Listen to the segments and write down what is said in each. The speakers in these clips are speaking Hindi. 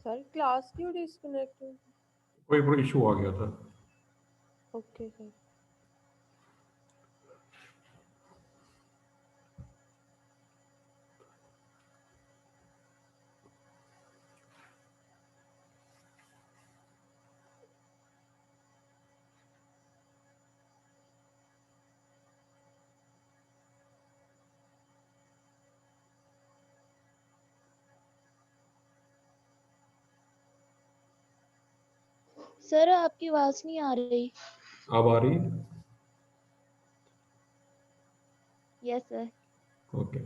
सर क्लास क्यों डिस्कनेक्ट हुई? कोई इशू आ गया था। Okay sir. सर आपकी आवाज नहीं आ रही। अब आ रही? Yes sir. Okay.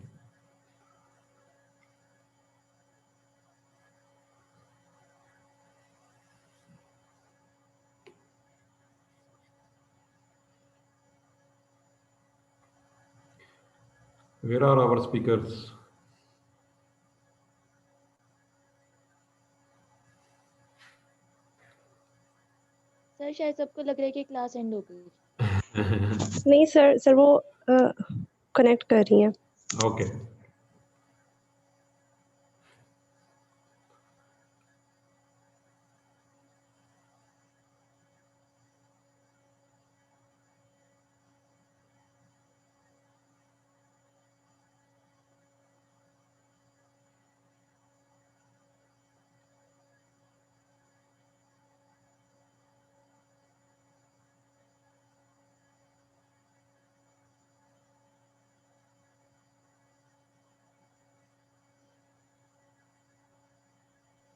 Where are our speakers? Sir शायद सबको लग रहा है कि क्लास एंड हो गई। नहीं सर वो कनेक्ट कर रही हैं। ओके।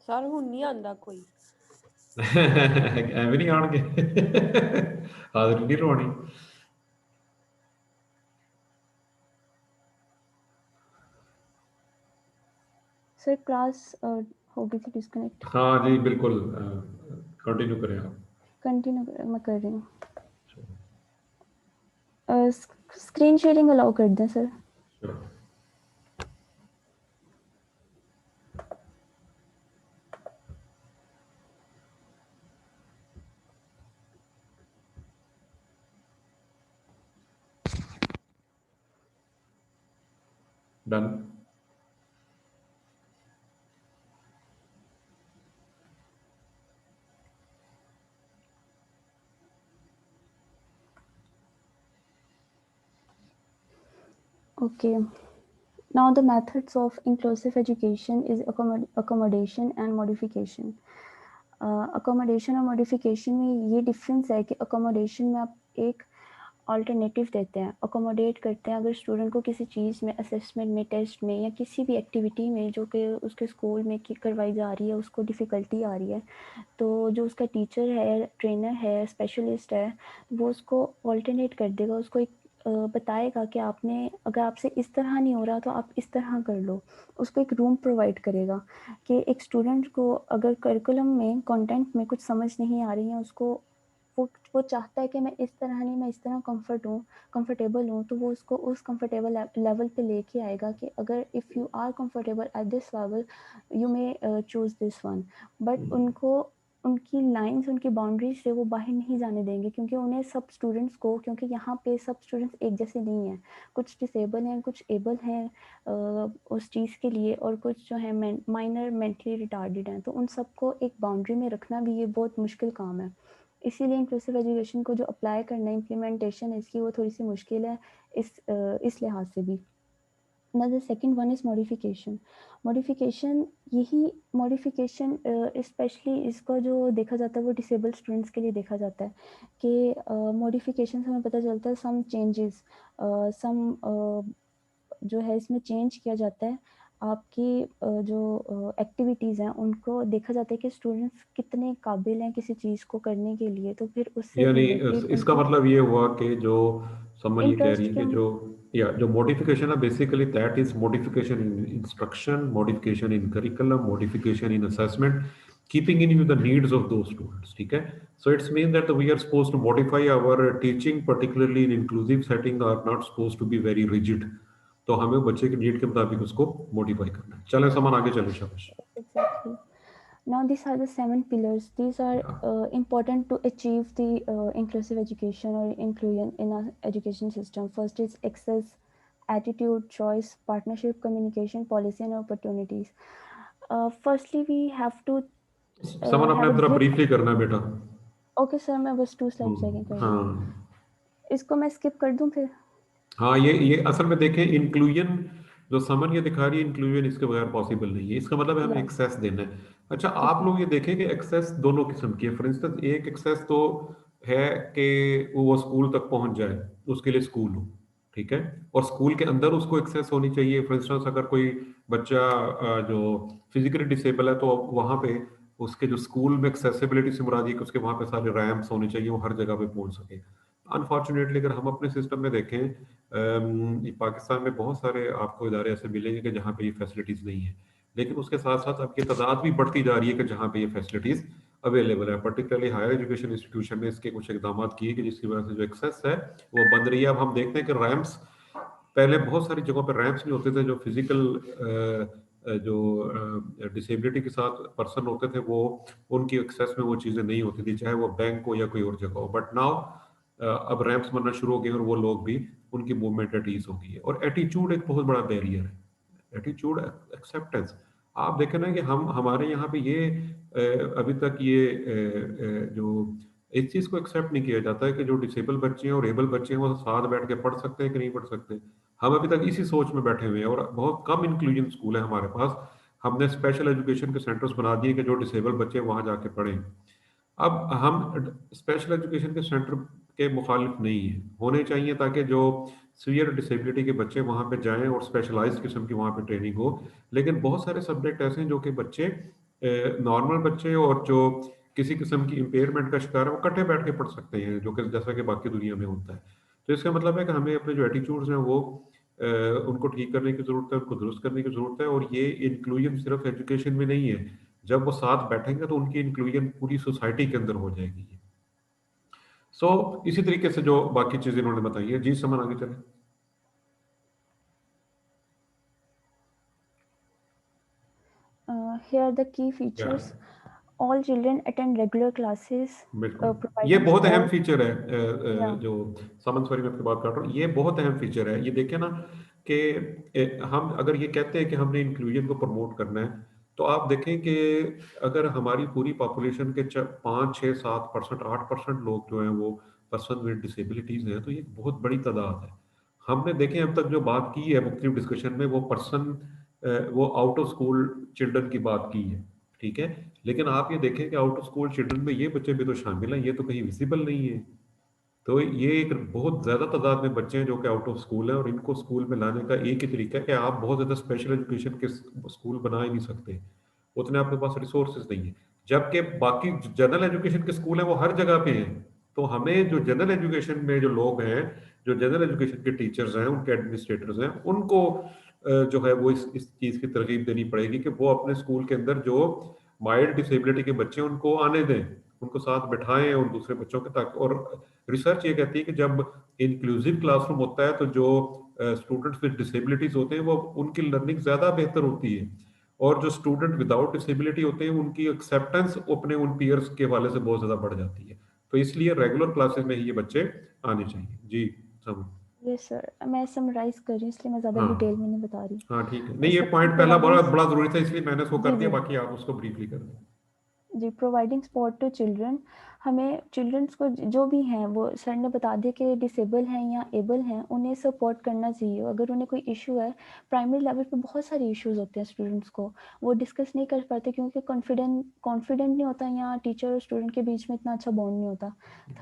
सर हुन नहीं आंदा कोई। ਐਵੇਂ ਨਹੀਂ ਆਣਗੇ। ਹਾਜ਼ਰੀ ਨਹੀਂ ਲਵਾਉਣੀ। सर क्लास हो गई थी डिस्कनेक्ट। हाँ जी बिल्कुल, कंटिन्यू करें आप। कंटिन्यू मैं कर रही हूँ। स्क्रीन शेयरिंग अलाउ कर दें sir. Sure. Done. Okay. Now the methods of inclusive education is accommodation and modification. Accommodation और modification में ये difference है कि accommodation में आप एक अल्टरनेटिव देते हैं, अकोमोडेट करते हैं। अगर स्टूडेंट को किसी चीज़ में, असेसमेंट में, टेस्ट में या किसी भी एक्टिविटी में जो कि उसके स्कूल में करवाई जा रही है उसको डिफ़िकल्टी आ रही है, तो जो उसका टीचर है, ट्रेनर है, स्पेशलिस्ट है, वो उसको अल्टरनेट कर देगा, उसको एक बताएगा कि आपने अगर आपसे इस तरह नहीं हो रहा तो आप इस तरह कर लो। उसको एक रूम प्रोवाइड करेगा कि एक स्टूडेंट को अगर करिकुलम में, कंटेंट में कुछ समझ नहीं आ रही है, उसको वो चाहता है कि मैं इस तरह नहीं, मैं इस तरह कंफर्टेबल हूँ, तो वो उसको उस कंफर्टेबल लेवल पे लेके आएगा कि अगर if you are comfortable at this level you may choose this one. But उनको उनकी लाइंस, उनकी बाउंड्रीज से वो बाहर नहीं जाने देंगे, क्योंकि उन्हें सब स्टूडेंट्स को, क्योंकि यहाँ पे सब स्टूडेंट्स एक जैसे नहीं हैं, कुछ डिसेबल हैं, कुछ एबल हैं उस चीज़ के लिए, और कुछ जो है माइनर मेंटली रिटार्डेड हैं, तो उन सबको एक बाउंड्री में रखना भी ये बहुत मुश्किल काम है। इसीलिए इंक्लूसिव एजुकेशन को जो अप्लाई करना है, इम्प्लीमेंटेशन है इसकी, वो थोड़ी सी मुश्किल है इस लिहाज से भी। Now the second one is modification. यही modification स्पेशली इसका जो देखा जाता है वो डिसेबल स्टूडेंट्स के लिए देखा जाता है कि मॉडिफिकेशन से हमें पता चलता है सम चेंजेस, जो है इसमें चेंज किया जाता है। आपकी जो एक्टिविटीज़ हैं उनको देखा जाता है कि स्टूडेंट्स कितने काबिल हैं किसी चीज़ को करने के लिए, तो फिर उससे यानी रिलेटेड इसका उनको मतलब ये हुआ कि जो समझ ये कह रही इंटरेस्ट है के, कि जो मॉडिफिकेशन है basically that is modification in instruction, modification in curriculum, modification in assessment, keeping in view the needs of those students. ठीक है, so it's mean that we are supposed to modify our teaching, particularly in inclusive setting, are not supposed to be very rigid. तो हमें बच्चे के नीड के मुताबिक उसको मॉडिफाई करना है। चलें सामान आगे चले, शाबाश। exactly. Now these are the 7 pillars. These are important to achieve the inclusive education or inclusion in our education system. First is access, attitude, choice, partnership, communication, policy and opportunities. firstly we have to समन अपने have a जरा good. ब्रीफली करना है बेटा। ओके सर, मैं बस 2 स्लाइड्स आगे कर रही हूँ। हाँ इसको मैं स्किप कर दूं फिर? हाँ, ये असल में देखें, इंक्लूजन जो समन ये दिखा रही है, इंक्लूजन इसके बगैर पॉसिबल नहीं है। इसका मतलब है हमें या एक्सेस देना है। अच्छा, ठीक आप है। लोग ये देखें कि एक्सेस दोनों किस्म की है। फॉर इंस्टेंस, एक एक्सेस तो है कि वो स्कूल तक पहुंच जाए, उसके लिए स्कूल हो, ठीक है, और स्कूल के अंदर उसको एक्सेस होनी चाहिए। फॉर इंस्टेंस, अगर कोई बच्चा जो फिजिकली डिसेबल है, तो वहाँ पे उसके जो स्कूल में एक्सेसिबिलिटी से मुराद है कि उसके वहाँ पे सारे रैम्प्स होने चाहिए, वो हर जगह पे पहुंच सके। अनफॉर्चुनेटली अगर हम अपने सिस्टम में देखें, ये पाकिस्तान में बहुत सारे आपको इदारे ऐसे मिलेंगे कि जहाँ पे ये फैसिलिटीज़ नहीं है, लेकिन उसके साथ साथ अब ये तादाद भी बढ़ती जा रही है कि जहाँ पे ये फैसिलिटीज़ अवेलेबल है। पर्टिकुलरली हायर एजुकेशन इंस्टीट्यूशन ने इसके कुछ इकदाम किए कि जिसकी वजह से जो एक्सेस है वो बंद रही है। अब हम देखते हैं कि रैम्प्स, पहले बहुत सारी जगहों पर रैंप्स नहीं होते थे। जो फिजिकल जो डिसेबिलिटी के साथ पर्सन होते थे, वो उनकी एक्सेस में वो चीज़ें नहीं होती थी, चाहे वो बैंक हो या कोई और जगह हो। बट नाउ अब रैंप्स बनना शुरू हो गए और वो लोग भी, उनकी मूवमेंट एट ईज हो गई है। और एटीट्यूड एक बहुत बड़ा बैरियर है, एटीट्यूड, एक्सेप्टेंस। आप देखें ना कि हम हमारे यहाँ पे ये अभी तक ये जो इस चीज़ को एक्सेप्ट नहीं किया जाता है कि जो डिसेबल बच्चे हैं और एबल बच्चे हैं वो साथ बैठ के पढ़ सकते हैं कि नहीं पढ़ सकते। हम अभी तक इसी सोच में बैठे हुए हैं और बहुत कम इंक्लूजन स्कूल है हमारे पास। हमने स्पेशल एजुकेशन के सेंटर्स बना दिए कि जो डिसेबल बच्चे वहाँ जाके पढ़ें। अब हम स्पेशल एजुकेशन के सेंटर के मुखालिफ नहीं है, होने चाहिए, ताकि जो सीवियर डिसेबिलिटी के बच्चे वहाँ पे जाएं और स्पेशलाइज्ड किस्म की वहाँ पे ट्रेनिंग हो। लेकिन बहुत सारे सब्जेक्ट ऐसे हैं जो कि बच्चे, नॉर्मल बच्चे और जो किसी किस्म की इम्पेयरमेंट का शिकार है, वो कट्टे बैठ के पढ़ सकते हैं, जो कि जैसा कि बाकी दुनिया में होता है। तो इसका मतलब है कि हमें अपने जो एटीट्यूड्स हैं वो उनको ठीक करने की ज़रूरत है, उनको दुरुस्त करने की ज़रूरत है। और ये इंक्लूजन सिर्फ एजुकेशन में नहीं है, जब वो साथ बैठेंगे तो उनकी इंक्लूजन पूरी सोसाइटी के अंदर हो जाएगी। सो इसी तरीके से जो बाकी चीजें इन्होंने बताई है। जी समन, आगे चले। Here are the key क्या features. All children attend regular classes, बिल्कुल, ये providing बहुत अहम sport. फीचर है। Yeah. जो समन, सॉरी मैं आपकी बात कर रहा हूँ, ये बहुत अहम फीचर है। ये देखिए ना कि हम अगर ये कहते हैं कि हमने इंक्लूजन को प्रमोट करना है, तो आप देखें कि अगर हमारी पूरी पॉपुलेशन के 5, 6, 7%, 8% लोग जो हैं वो पर्सन विद डिसेबिलिटीज हैं, तो ये बहुत बड़ी तादाद है। हमने देखें अब तक जो बात की है मुख्तलिफ डिस्कशन में, वो पर्सन, वो आउट ऑफ स्कूल चिल्ड्रन की बात की है, ठीक है। लेकिन आप ये देखें कि आउट ऑफ स्कूल चिल्ड्रन में ये बच्चे भी तो शामिल हैं, ये तो कहीं विजिबल नहीं है। तो ये एक बहुत ज्यादा तादाद में बच्चे हैं जो कि आउट ऑफ स्कूल हैं, और इनको स्कूल में लाने का एक ही तरीका है कि आप बहुत ज्यादा स्पेशल एजुकेशन के स्कूल बना ही नहीं सकते, उतने आपके पास रिसोर्सेज नहीं है। जबकि बाकी जनरल एजुकेशन के स्कूल हैं वो हर जगह पे हैं। तो हमें जो जनरल एजुकेशन में जो लोग हैं, जो जनरल एजुकेशन के टीचर्स हैं, उनके एडमिनिस्ट्रेटर्स हैं, उनको जो है वो इस चीज़ की तरगीब देनी पड़ेगी कि वो अपने स्कूल के अंदर जो माइल्ड डिसेबिलिटी के बच्चे हैं उनको आने दें, उनको साथ बिठाएं और दूसरे बच्चों के तक। और रिसर्च ये कहती है कि जब इंक्लूसिव क्लासरूम होता है तो जो स्टूडेंट्स विद डिसेबिलिटीज होते हैं वो उनकी लर्निंग ज़्यादा बेहतर होती है, और जो स्टूडेंट विदाउट डिसेबिलिटी होते हैं उनकी एक्सेप्टेंस अपने उन पीयर्स के हवाले से बहुत ज़्यादा बढ़ जाती है। तो इसलिए रेगुलर क्लासेस में ही ये बच्चे आने चाहिए। जी समझ। Yes sir, मैं समराइज कर रही हूँ इसलिए मैं ज़्यादा डिटेल में हाँ नहीं बता रही। हाँ, ठीक है। नहीं, ये सबसे पॉइंट पहला बड़ा प्रोवाइडिंग, बड़ा जरूरी था, इसलिए मैंने उसको कर जी दिया, जी बाकी आप उसको ब्रीफली कर दें। जी, प्रोवाइडिंग सपोर्ट टू चिल्ड्रन। हमें चिल्ड्रंस को जो भी हैं, वो सर ने बता दिया कि डिसेबल हैं या एबल हैं, उन्हें सपोर्ट करना चाहिए। अगर उन्हें कोई इशू है, प्राइमरी लेवल पे बहुत सारे इश्यूज होते हैं स्टूडेंट्स को, वो डिस्कस नहीं कर पाते क्योंकि कॉन्फिडेंट नहीं होता, या टीचर और स्टूडेंट के बीच में इतना अच्छा बॉन्ड नहीं होता।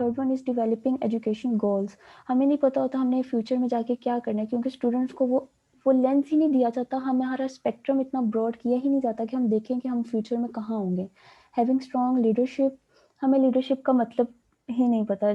Third one is developing education goals. हमें नहीं पता होता हमने फ्यूचर में जाके क्या करना है, क्योंकि स्टूडेंट्स को वो लेंस ही नहीं दिया जाता, हमारा स्पेक्ट्रम इतना ब्रॉड किया ही नहीं जाता कि हम देखें कि हम फ्यूचर में कहाँ होंगे। Having strong leadership. हमें लीडरशिप का मतलब ही नहीं पता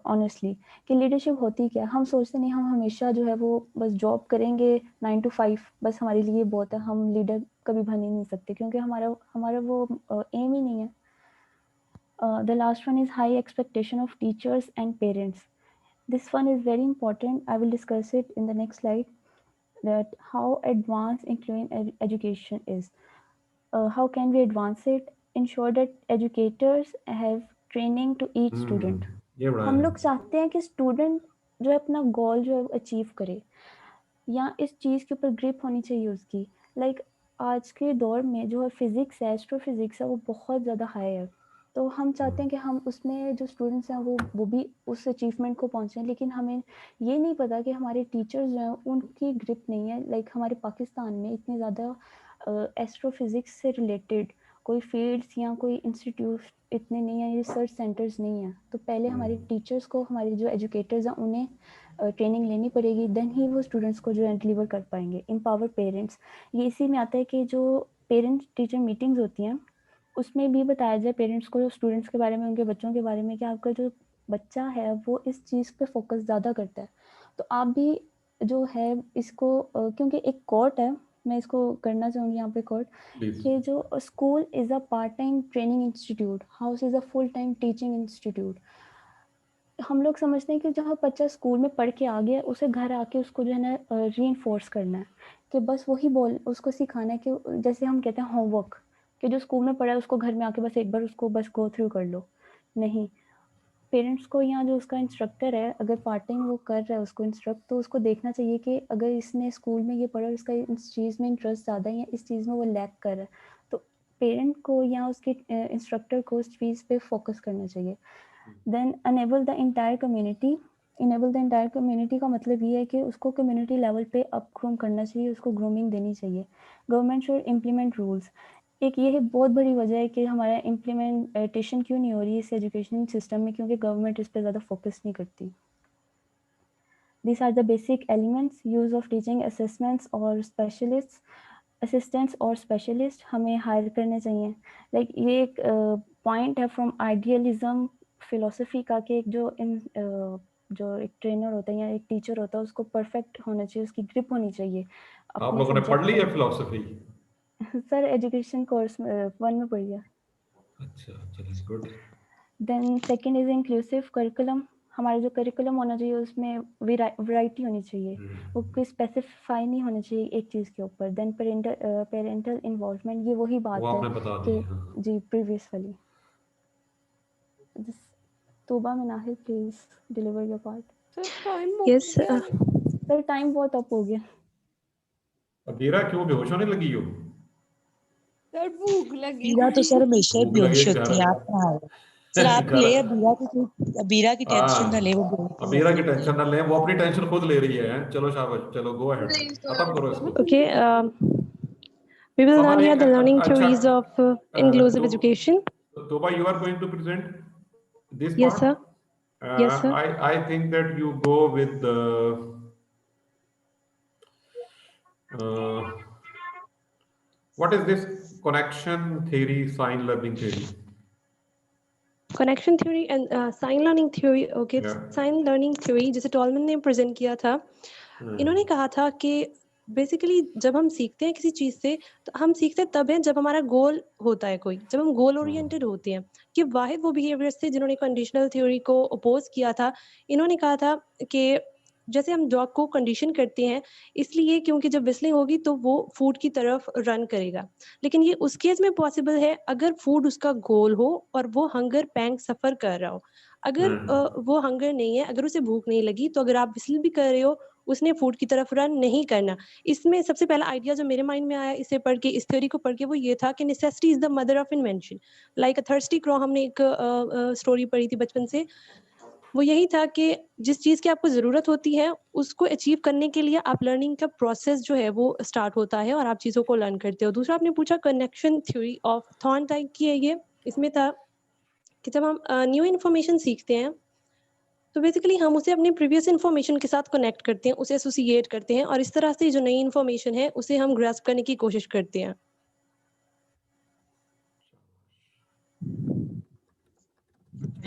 ऑनेस्टली कि लीडरशिप होती क्या है। हम सोचते नहीं, हम हमेशा जो है वो बस जॉब करेंगे 9 to 5, बस हमारे लिए बहुत है, हम लीडर कभी बन ही नहीं सकते क्योंकि हमारा हमारा वो एम ही नहीं है। The last one is high expectation of teachers and parents. This one is very important. I will discuss it in the next slide, that how advanced inclusive education is. How can we advance it? Ensure that educators have training to each student. ये बड़ा हम है। लोग चाहते हैं कि स्टूडेंट जो है अपना गोल जो है अचीव करे, या इस चीज़ के ऊपर ग्रिप होनी चाहिए उसकी। लाइक आज के दौर में जो फिजिक्स है, एस्ट्रोफिजिक्स है, वो बहुत ज़्यादा हाई है। तो हम चाहते हैं कि हम उसमें जो स्टूडेंट्स हैं वो भी उस अचीवमेंट को पहुंचें, लेकिन हमें ये नहीं पता कि हमारे टीचर्स जो हैं उनकी ग्रिप नहीं है। लाइक हमारे पाकिस्तान में इतनी ज़्यादा एस्ट्रोफिजिक्स से रिलेटेड कोई फील्ड्स या कोई इंस्टीट्यूट इतने नहीं है, रिसर्च सेंटर्स नहीं है। तो पहले हमारे टीचर्स को, हमारे जो एजुकेटर्स हैं उन्हें ट्रेनिंग लेनी पड़ेगी, देन ही वो स्टूडेंट्स को जो है डिलीवर कर पाएंगे। एम्पावर पेरेंट्स, ये इसी में आता है कि जो पेरेंट्स टीचर मीटिंग्स होती हैं उसमें भी बताया जाए पेरेंट्स को स्टूडेंट्स के बारे में, उनके बच्चों के बारे में, कि आपका जो बच्चा है वो इस चीज़ पे फोकस ज़्यादा करता है। तो आप भी जो है इसको क्योंकि एक कोट है, मैं इसको करना चाहूँगी यहाँ पे कोट, कि जो school is a part time training institute, house is a full time teaching institute. हम लोग समझते हैं कि जहाँ बच्चा स्कूल में पढ़ के आ गया उसे घर आके उसको जो है ना रीइंफोर्स करना है, कि बस वही बोल उसको सिखाना है कि जैसे हम कहते हैं होमवर्क, कि जो स्कूल में पढ़ा है उसको घर में आके बस एक बार उसको बस गो थ्रू कर लो। नहीं, पेरेंट्स को या जो उसका इंस्ट्रक्टर है अगर पार्ट टाइम वो कर रहा है उसको इंस्ट्रक्ट, तो उसको देखना चाहिए कि अगर इसने स्कूल में ये पढ़ा और इसका इस चीज़ में इंटरेस्ट ज़्यादा है या इस चीज़ में वो लैक कर रहा है, तो पेरेंट को या उसके इंस्ट्रक्टर को उस चीज़ पे फोकस करना चाहिए। Then enable the entire community. Enable the entire community का मतलब ये है कि उसको कम्युनिटी लेवल पे अप ग्रूम करना चाहिए, उसको ग्रूमिंग देनी चाहिए। Government should implement rules. एक ये बहुत बड़ी वजह है कि हमारा इम्प्लीमेंटेशन क्यों नहीं हो रही है इस एजुकेशन सिस्टम में, क्योंकि गवर्नमेंट इस पर ज़्यादा फोकस नहीं करती। This are the basic elements. Use of teaching assistants और स्पेशलिस्ट, असिस्टेंट्स और स्पेशलिस्ट हमें हायर करने चाहिए। लाइक ये एक पॉइंट है फ्रॉम आइडियलिज्म फिलोसफी का, कि एक जो एक ट्रेनर होता है या एक टीचर होता है उसको परफेक्ट होना चाहिए, उसकी ग्रिप होनी चाहिए। आप लोगों ने पढ़ ली है फिलोसफी? सर एजुकेशन कोर्स 1 में पढ़ी है। अच्छा, चलिए good. Then second is inclusive curriculum. हमारा जो करिकुलम होना चाहिए उसमें वैरायटी होनी चाहिए, वो कोई स्पेसिफाई नहीं होना चाहिए एक चीज़ के ऊपर। देन पेरेंटल इन्वॉल्वमेंट, ये वही बात वो है आपने बता दी कि है, हाँ। जी प्रीवियस वाली। तोबा Minahil please deliver your part. Yes, sir time बहुत अप हो गया। अबीरा क्यों बेहोश होने लगी हो? सर भूख लगी बीरा तो सर हमेशा ही भूख बेहोश लगे होती है, आप कहाँ हो? सर आप घर ले अबीरा की टेंशन ना ले, वो बोलती अबीरा की रहती है। टेंशन ना ले, वो अपनी टेंशन खुद ले रही है। चलो शाबाश, चलो गो अहेड, खत्म करो इसको। okay. We will learn summer here एक the learning अच्छा, theories of inclusive तो education. Toba, you are going to present this Yes, part. sir. Yes, sir. I think that you go with the what is this connection theory, sign learning theory? Connection theory and sign learning theory. Okay, Yeah. sign learning theory जैसे टॉलमन ने प्रेजेंट किया था, इन्होंने कहा था कि बेसिकली जब हम सीखते हैं किसी चीज़ से तो हम सीखते तब है जब हमारा गोल होता है कोई, जब हम गोल ओरिएंटेड होते हैं। कि वाहिद वो बिहेवियर्स थे जिन्होंने कंडीशनल थ्योरी को अपोज किया था। इन्होंने कहा था कि जैसे हम डॉग को कंडीशन करते हैं इसलिए क्योंकि जब विस्लिंग होगी तो वो फूड की तरफ रन करेगा, लेकिन ये उस केस में पॉसिबल है अगर फूड उसका गोल हो और वो हंगर पैंग सफ़र कर रहा हो। अगर वो हंगर नहीं है, अगर उसे भूख नहीं लगी, तो अगर आप विसल भी कर रहे हो उसने फूड की तरफ रन नहीं करना। इसमें सबसे पहला आइडिया जो मेरे माइंड में आया इसे पढ़ के, इस थ्योरी को पढ़ के, वो ये था कि necessity is the mother of invention. Like a thirsty crow, हमने एक स्टोरी पढ़ी थी बचपन से, वो यही था कि जिस चीज़ की आपको ज़रूरत होती है उसको अचीव करने के लिए आप लर्निंग का प्रोसेस जो है वो स्टार्ट होता है और आप चीज़ों को लर्न करते हो। दूसरा आपने पूछा कनेक्शन थ्योरी ऑफ थॉर्नडाइक की है ये। इसमें था कि जब हम न्यू इन्फॉर्मेशन सीखते हैं तो बेसिकली हम उसे अपने प्रीवियस इन्फॉर्मेशन के साथ कनेक्ट करते हैं, उसे एसोसिएट करते हैं और इस तरह से जो नई इन्फॉर्मेशन है उसे हम ग्रास्प करने की कोशिश करते हैं।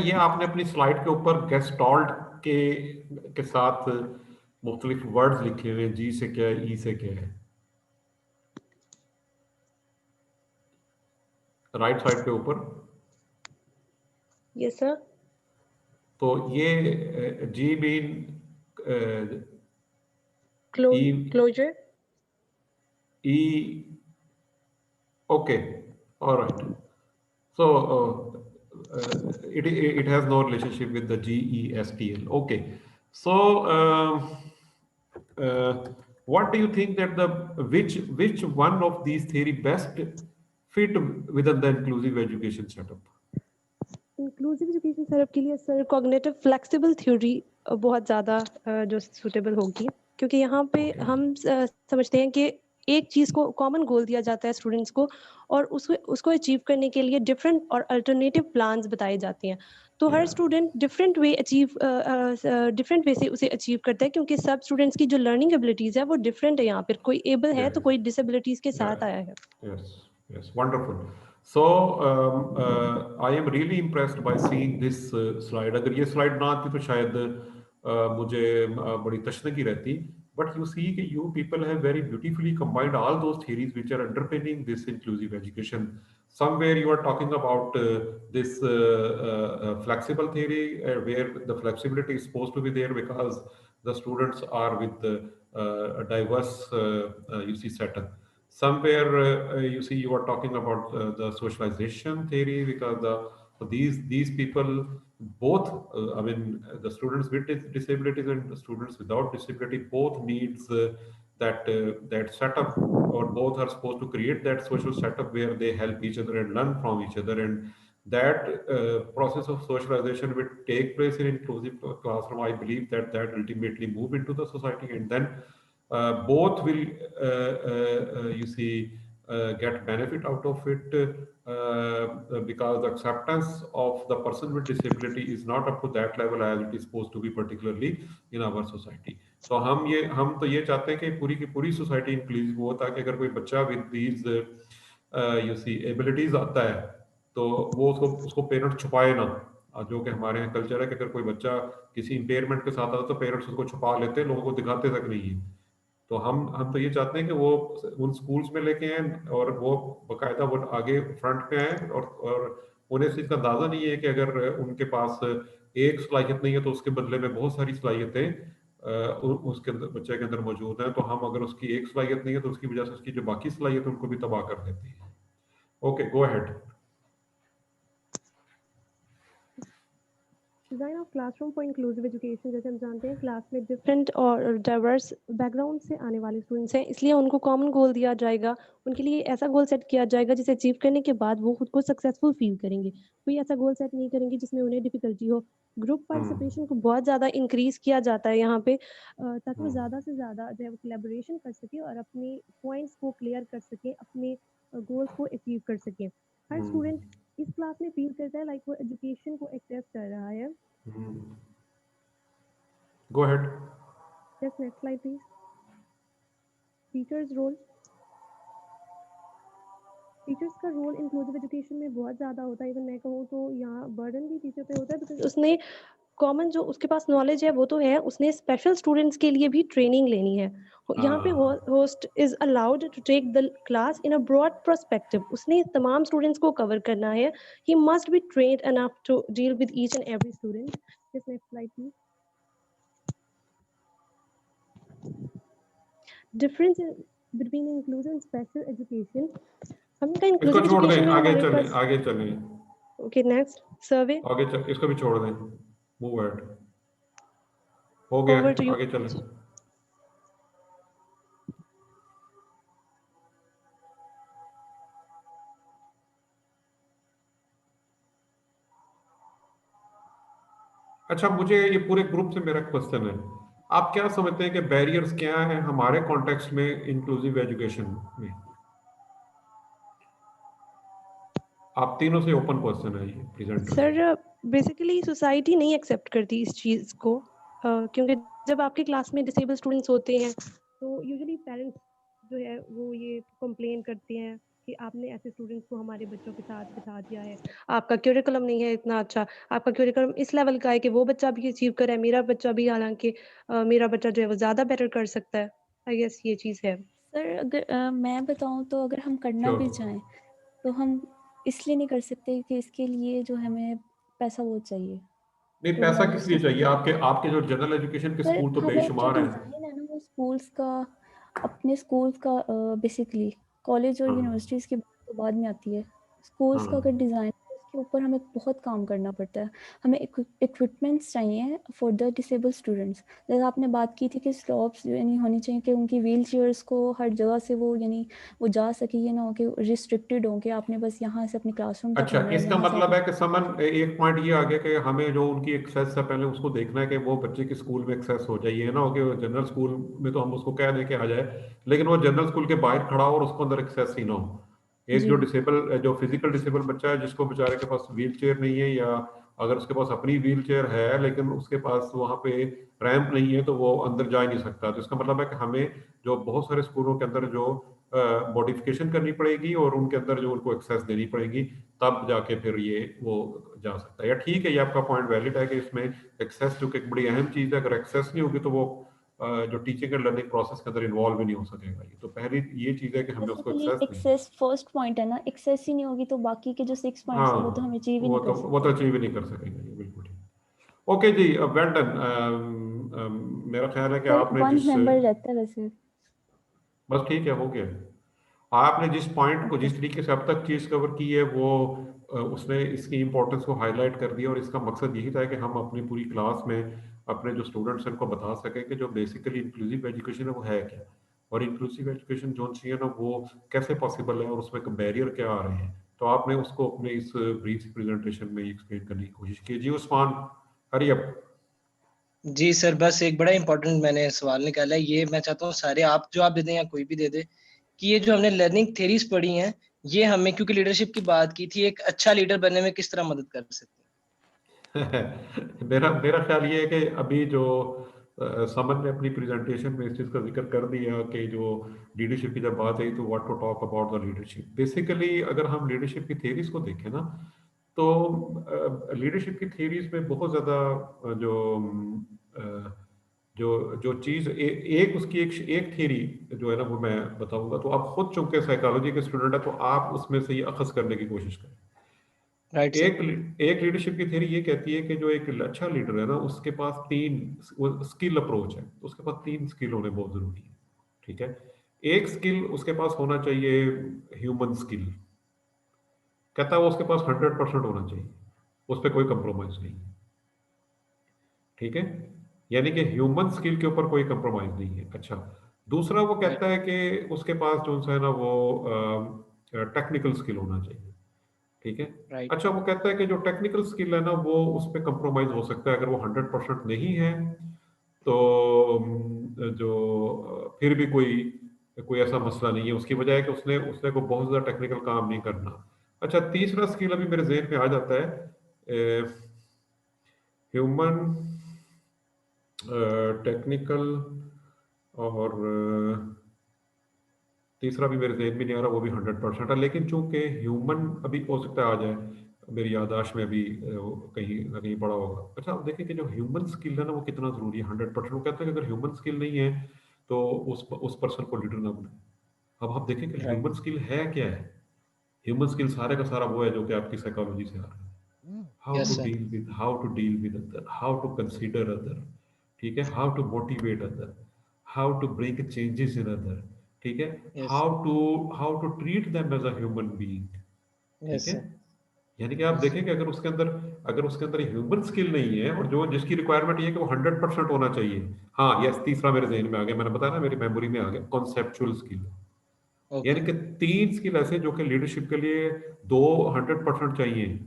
ये आपने अपनी स्लाइड के ऊपर गेस्टॉल्ट के साथ मुख्तलिफ वर्ड्स लिखे हुए हैं, जी से क्या है, ई से क्या है, राइट साइड के ऊपर। Yes sir. तो ये जी mean closer, E, okay, alright. So it has no relationship with the GESTL. Okay. So what do you think that the which one of these theory best fit within the inclusive education setup? Inclusive education setup के लिए सर कॉग्निटिव फ्लेक्सिबल थ्योरी बहुत ज़्यादा जो सूटेबल होगी, क्योंकि यहाँ पे हम समझते हैं कि एक चीज़ को कॉमन गोल दिया जाता है स्टूडेंट्स को, और उसको अचीव करने के लिए डिफरेंट और अल्टरनेटिव प्लान्स बताए जाते हैं। तो हर स्टूडेंट डिफरेंट वे से उसे अचीव करता है, क्योंकि सब स्टूडेंट्स की जो लर्निंग एबिलिटीज़ है वो डिफरेंट है। यहाँ पर कोई एबल है तो कोई डिसेबिलिटीज़ के साथ आया है। Yes, wonderful. So I am really impressed by seeing this slide. अगर ये slide ना आती तो शायद मुझे बड़ी तशनगी रहती. But you see कि you people have very beautifully combined all those theories which are underpinning this inclusive education. Somewhere you are talking about this flexible theory where the flexibility is supposed to be there because the students are with a diverse you see setup. Somewhere you see you are talking about the socialization theory because these people both I mean the students with disabilities and the students without disability both needs that setup, or both are supposed to create that social setup where they help each other and learn from each other, and that process of socialization will take place in inclusive classroom. I believe that ultimately move into the society, and then both will you see get benefit out of it because the acceptance of the person with disability is not up to that level as it is supposed to be, particularly in our society. तो हम तो ये चाहते हैं कि पूरी की पूरी सोसाइटी इंक्लूसिव हो, ताकि अगर कोई बच्चा with these you see abilities आता है तो वो उसको पेरेंट्स छुपाए ना, जो कि हमारे यहाँ कल्चर है कि अगर कोई बच्चा किसी इम्पेयरमेंट के साथ आता है तो पेरेंट्स उसको छुपा लेते हैं, लोगों को दिखाते तक नहीं है। तो हम तो ये चाहते हैं कि वो उन स्कूल्स में लेके आए और वो बाकायदा वो आगे फ्रंट पे आए, और उन्हें इस चीज़ का अंदाज़ा नहीं है कि अगर उनके पास एक सलाहियत नहीं है तो उसके बदले में बहुत सारी सलाहियतें उसके बच्चे के अंदर मौजूद हैं। तो हम अगर उसकी एक सलाहियत नहीं है तो उसकी वजह से उसकी जो बाकी सलाहियत उनको भी तबाह कर देती है। Okay, go ahead. Design of classroom for inclusive education, जैसे हम जानते हैं क्लास में डिफरेंट और डाइवर्स बैकग्राउंड से आने वाले स्टूडेंट्स हैं, इसलिए उनको कॉमन गोल दिया जाएगा। उनके लिए ऐसा गोल सेट किया जाएगा जिसे अचीव करने के बाद वो खुद को सक्सेसफुल फील करेंगे। कोई ऐसा गोल सेट नहीं करेंगे जिसमें उन्हें डिफिकल्टी हो। ग्रुप पार्टिसिपेशन को बहुत ज़्यादा इंक्रीज़ किया जाता है यहाँ पे, ताकि वो ज़्यादा से ज़्यादा जो है वो कोलैबोरेशन कर सकें और अपने पॉइंट्स को क्लियर कर सकें, अपने गोल्स को अचीव कर सकें। हर स्टूडेंट इस क्लास में फील करता है लाइक वो एजुकेशन को एक्सेस कर रहा है। Go ahead. Yes, next slide please. Teachers role. Teachers का रोल इंक्लूसिव एजुकेशन में बहुत ज़्यादा होता है। इवन मैं कहूँ तो यहाँ बर्डन भी टीचर पे होता है, बिकॉज उसने कॉमन जो उसके पास नॉलेज है वो तो है, उसने स्पेशल स्टूडेंट्स के लिए भी ट्रेनिंग लेनी है। यहाँ पे host is allowed to take the class in a broad perspective. उसने तमाम स्टूडेंट्स को कवर करना है। He must be trained enough to deal with each and every student. Next slide please. Difference between inclusive and special education. हमका इंक्लूसिव एजुकेशन में आगे हमारे चलें, पास आगे चलें। Okay next survey. आगे चल, इसको भी छोड़ दें, मूव अहेड। हो गया, ओवर टू यू। आगे चलें। अच्छा, मुझे ये पूरे ग्रुप से मेरा क्वेश्चन है, आप क्या समझते हैं कि बैरियर्स क्या हैं हमारे कॉन्टेक्स्ट में इंक्लूसिव एजुकेशन में? आप तीनों से ओपन क्वेश्चन है ये प्रेजेंटर। सर बेसिकली सोसाइटी नहीं एक्सेप्ट करती इस चीज़ को, क्योंकि जब आपके क्लास में डिसेबल स्टूडेंट्स होते हैं तो यूजुअली पेरेंट्स जो है वो ये कंप्लेन करते हैं कि आपने ऐसे स्टूडेंट्स को हमारे बच्चों के साथ बिठा दिया है, आपका क्यूरिकुलम नहीं है इतना अच्छा, आपका क्यूरिकुलम इस लेवल का है कि वो बच्चा भी अचीव करे है, मेरा बच्चा भी, हालांकि मेरा बच्चा जो है वो ज़्यादा बेटर कर सकता है। आई गेस ये चीज़ है। सर अगर मैं बताऊं तो अगर हम करना भी चाहें तो हम इसलिए नहीं कर सकते कि इसके लिए जो हमें पैसा बहुत चाहिए। नहीं, पैसा किस लिए चाहिए? आपके जो जनरल एजुकेशन के स्कूल तो हमें जो बेशुमार हैं। डिज़ाइन है ना वो स्कूल्स का, अपने स्कूल्स का बेसिकली कॉलेज और यूनिवर्सिटीज़ की बात तो बाद में आती है। स्कूल्स का अगर डिज़ाइन उसके इसके ऊपर हमें बहुत काम करना पड़ता है। हमें इक्विपमेंट्स चाहिए फॉर द डिसेबल स्टूडेंट्स। जैसे आपने बात की थी कि स्लॉप्स यानी होनी चाहिए कि उनकी व्हील चेयर्स को हर जगह से वो यानी वो जा सके, ये ना हो कि रिस्ट्रिक्टेड हो कि आपने बस यहाँ से अपनी क्लासरूम तक अच्छा, आना है, इसका यहाँ से मतलब आप है कि समन एक पॉइंट ये आ गया कि हमें जो उनकी एक्सेस है पहले उसको देखना है कि वो बच्चे की स्कूल में एक्सेस हो जाए। ये ना हो कि जनरल स्कूल में तो हम उसको कह दें कि आ जाए, लेकिन वो जनरल स्कूल के बाहर खड़ा हो और उसको अंदर एक्सेस ही ना हो। एक जी जो फिजिकल डिसेबल बच्चा है, जिसको बेचारे के पास व्हील चेयर नहीं है, या अगर उसके पास अपनी व्हील चेयर है लेकिन उसके पास वहाँ पे रैंप नहीं है, तो वो अंदर जा ही नहीं सकता। तो इसका मतलब है कि हमें जो बहुत सारे स्कूलों के अंदर जो मॉडिफिकेशन करनी पड़ेगी और उनके अंदर जो उनको एक्सेस देनी पड़ेगी, तब जाके फिर ये वो जा सकता है। या ठीक है, ये आपका पॉइंट वैलिड है कि इसमें एक्सेस जो कि एक बड़ी अहम चीज़ है, अगर एक्सेस नहीं होगी तो वो जो टीचिंग एंड लर्निंग प्रोसेस के अंदर इन्वॉल्व भी नहीं हो सकेगा। ये तो पहली ये चीज़ है कि हमें उसको बेसिकली एक्सेस दें। एक्सेस फर्स्ट पॉइंट है ना, एक्सेस ही नहीं होगी तो बाकी के जो 6 पॉइंट्स हाँ, है वो तो हम अचीव ही वो नहीं तो कर वो तो सकते। अचीव ही नहीं कर सकेंगे, ये बिल्कुल ठीक। ओके जी, वेल डन। मेरा ख्याल है कि सर आपने 1 जिस मेंबर रहता है वैसे। बस ठीक है, हो गया। आपने जिस पॉइंट को, ओके जिस तरीके से अब तक चीज कवर की है, वो उसने इसकी इंपॉर्टेंस को हाईलाइट कर दिया। और इसका मकसद यही था कि हम अपनी पूरी क्लास में अपने जो स्टूडेंट्स हैं उनको बता सकें कि जो बेसिकली इंक्लूसिव एजुकेशन है वो है क्या, और इंक्लूसिव एजुकेशन जो सी है ना वो कैसे पॉसिबल है, और उसमें बैरियर क्या आ रहे हैं। तो आपने उसको अपने इस ब्रीफ प्रेजेंटेशन में एक्सप्लेन करने की कोशिश की। जी उस्मान, हरी अप। जी सर, बस एक बड़ा इंपॉर्टेंट मैंने सवाल निकाला है। ये मैं चाहता हूँ सारे आप दे दें या कोई भी दे दे, कि ये जो हमने लर्निंग थेरीज पढ़ी हैं, ये हमें, क्योंकि लीडरशिप की बात की थी, एक अच्छा लीडर बनने में किस तरह मदद कर सकती मेरा मेरा ख्याल ये है कि अभी जो समन ने अपनी प्रेजेंटेशन में इस चीज़ का जिक्र कर दिया कि जो लीडरशिप की जब बात आई तो what to talk about the leadership. Basically अगर हम लीडरशिप की थेरीज को देखें ना, तो लीडरशिप की थेरीज में बहुत ज़्यादा अ, जो जो चीज़ एक उसकी एक थेरी जो है ना वो मैं बताऊंगा। तो आप खुद चूंकि साइकोलॉजी के स्टूडेंट है, तो आप उसमें से ये अखज़ करने की कोशिश करें। है? Right sir. एक लीडरशिप की थ्योरी ये कहती है कि जो एक अच्छा लीडर है ना, उसके पास तीन स्किल अप्रोच है। उसके पास तीन स्किल होने बहुत जरूरी है। ठीक है, एक स्किल उसके पास होना चाहिए ह्यूमन स्किल। कहता है वो उसके पास 100% होना चाहिए, उस पर कोई कंप्रोमाइज नहीं है। ठीक है, यानी कि ह्यूमन स्किल के ऊपर कोई कंप्रोमाइज नहीं है। अच्छा, दूसरा वो राइट कहता है कि उसके पास जो है ना वो टेक्निकल स्किल होना चाहिए। ठीक है, राइट अच्छा, वो कहता है कि जो टेक्निकल स्किल है ना वो उस पर कंप्रोमाइज हो सकता है। अगर वो 100% नहीं है तो जो फिर भी कोई कोई ऐसा मसला नहीं है। उसकी वजह है कि उसने उसने को बहुत ज़्यादा टेक्निकल काम नहीं करना। अच्छा, तीसरा स्किल अभी मेरे जेहन में आ जाता है, ह्यूमन टेक्निकल, और तीसरा भी मेरे जेहन में नहीं आ रहा, वो भी 100% है। लेकिन चूंकि ह्यूमन अभी हो सकता है आ जाए, मेरी याददाश्त में अभी कहीं ना कहीं पड़ा होगा। अच्छा, आप देखें कि जो ह्यूमन स्किल है ना वो कितना जरूरी है। 100% वो कहते हैं कि अगर ह्यूमन स्किल नहीं है तो उस पर्सन को लीडर ना बनाए। अब आप देखें कि राइट। ह्यूमन स्किल है क्या है। ह्यूमन स्किल सारे का सारा वो है जो कि आपकी साइकोलॉजी से आ रहा है। Yes sir. How to deal with other, how to consider other. ठीक है, how to motivate other, how to break changes in other. ठीक है, yes how to treat them as a human being. ठीक यस है, सर। यानी कि आप देखें कि अगर उसके अंदर ह्यूमन स्किल नहीं है, और जो जिसकी रिक्वायरमेंट ये है कि वो 100% होना चाहिए। हाँ, यस, तीसरा मेरे जहन में आ गया, मैंने बताया ना, मेरी मेमोरी में आ गया, कॉन्सेप्चुअल स्किल। यानी ओके। कि तीन स्किल ऐसे जो कि लीडरशिप के लिए दो 100% चाहिए।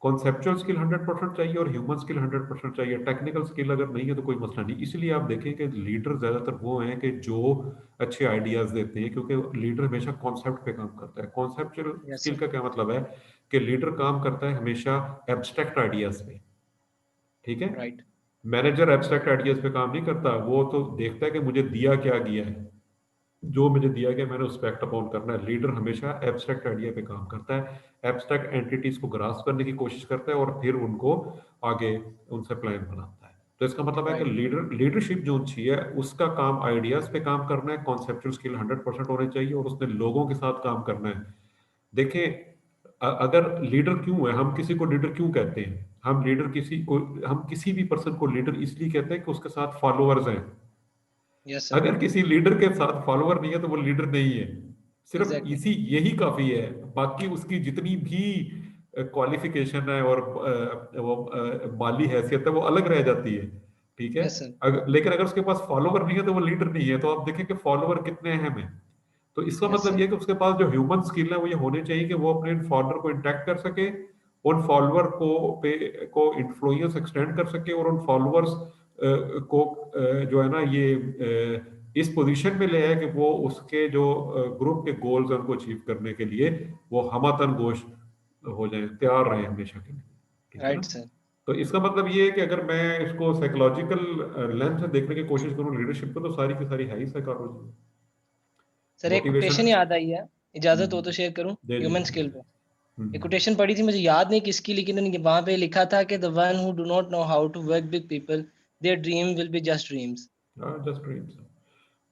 कॉन्सेप्चुअल स्किल 100% चाहिए और ह्यूमन स्किल 100% चाहिए। टेक्निकल स्किल अगर नहीं है तो कोई मसला नहीं। इसलिए आप देखें कि लीडर ज्यादातर वो हैं कि जो अच्छे आइडियाज देते हैं, क्योंकि लीडर हमेशा कॉन्सेप्ट पे काम करता है। Conceptual yes skill sir. का क्या मतलब है कि लीडर काम करता है हमेशा एब्स्ट्रैक्ट आइडियाज पे। ठीक है, राइट मैनेजर एब्स्ट्रैक्ट आइडियाज पे काम नहीं करता। वो तो देखता है कि मुझे दिया क्या गया है, जो मुझे दिया गया मैंने उस पर एक्ट अपॉन करना है। लीडर हमेशा एब्स्ट्रैक्ट आइडिया पे काम करता है, एब्स्ट्रैक्ट एंटिटीज को ग्रास्प करने की कोशिश करता है और फिर उनको आगे उनसे प्लान बनाता है। तो इसका मतलब है कि राइट लीडरशिप जो अच्छी है उसका काम आइडियाज पे काम करना है, कॉन्सेप्चुअल स्किल 100% होने चाहिए, और उसने लोगों के साथ काम करना है। देखें, अगर लीडर क्यों है, हम किसी को लीडर क्यों कहते हैं, हम किसी भी पर्सन को लीडर इसलिए कहते हैं कि उसके साथ फॉलोअर्स हैं। Yes sir. अगर किसी लीडर के साथ फॉलोअर नहीं है तो वो लीडर नहीं है। सिर्फ एग्जैक्टली। इसी यही काफी है। बाकी उसकी जितनी भी क्वालिफिकेशन है और वो माली हैसियत है वो अलग रह जाती है, ठीक है। Yes sir. लेकिन अगर उसके पास फॉलोवर नहीं है तो वो लीडर नहीं है। तो आप देखें कि फॉलोवर कितने अहम है। तो इसका यस मतलब सर। ये है कि उसके पास जो ह्यूमन स्किल है वो ये होने चाहिए कि वो अपने फॉलोअर को इंटैक्ट कर सके, उन फॉलोअर को इन्फ्लुएंस एक्सटेंड कर सके, और उन फॉलोअर्स को जो है ना ये इस पोजीशन में ले आए कि वो उसके जो ग्रुप के गोल्स हैं उनको अचीव करने के लिए वो हमतन गोश हो जाए, तैयार रहे हमेशा के लिए, ठीक है ना। Right sir. तो इसका मतलब ये है कि अगर मैं इसको साइकोलॉजिकल लेंथ से देखने की कोशिश करूं लीडरशिप को, तो सारी की सारी है ही साइकोलॉजी, सर एक मोटिवेशन। कोटेशन याद आई है, इजाजत हो तो शेयर करूं दे ह्यूमन दीजिए। स्किल पे। एक कोटेशन पढ़ी थी, मुझे याद नहीं किसकी, लेकिन वहां पे लिखा था कि the one who do not know how to work with people, their dream will be just dreams. Just dreams,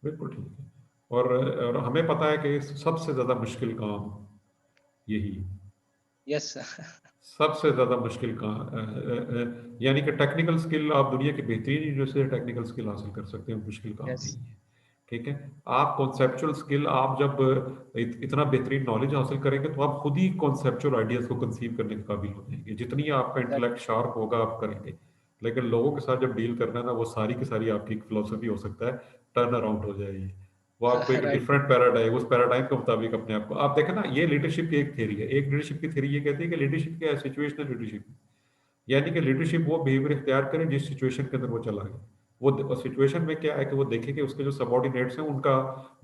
बिल्कुल ठीक है। और हमें पता है कि सबसे ज्यादा मुश्किल काम यही है, यस सर। सबसे ज्यादा मुश्किल काम, यानी कि टेक्निकल स्किल आप दुनिया की बेहतरीन यूनिवर्सिटी से टेक्निकल स्किल हासिल कर सकते हैं, मुश्किल काम यस। नहीं है, ठीक है। आप कॉन्सेप्चुअल स्किल, आप जब इतना बेहतरीन नॉलेज हासिल करेंगे तो आप खुद ही कॉन्सेप्चुअल आइडियाज को कंसीव करने के काबिल हो जाएंगे। जितनी आपका इंटेलेक्ट शार्प होगा आप करेंगे। लेकिन लोगों के साथ जब डील करना है ना, वो सारी की सारी आपकी फिलोसफी हो सकता है टर्न अराउंड हो जाएगी, वो आपको एक राइट। डिफरेंट पैराडाइम, उस पैराडाइम के मुताबिक अपने आप को आप देखें ना। ये लीडरशिप की एक थ्योरी है। एक लीडरशिप की थ्योरी ये कहती है कि लीडरशिप क्या है, सिचुएशनल लीडरशिप, यानी कि लीडरशिप वो बिहेवियर इख्तियार करे जिस सिचुएशन के अंदर वो चला गया। वो सिचुएशन में क्या है कि वो देखे कि उसके जो सबॉर्डिनेट्स हैं उनका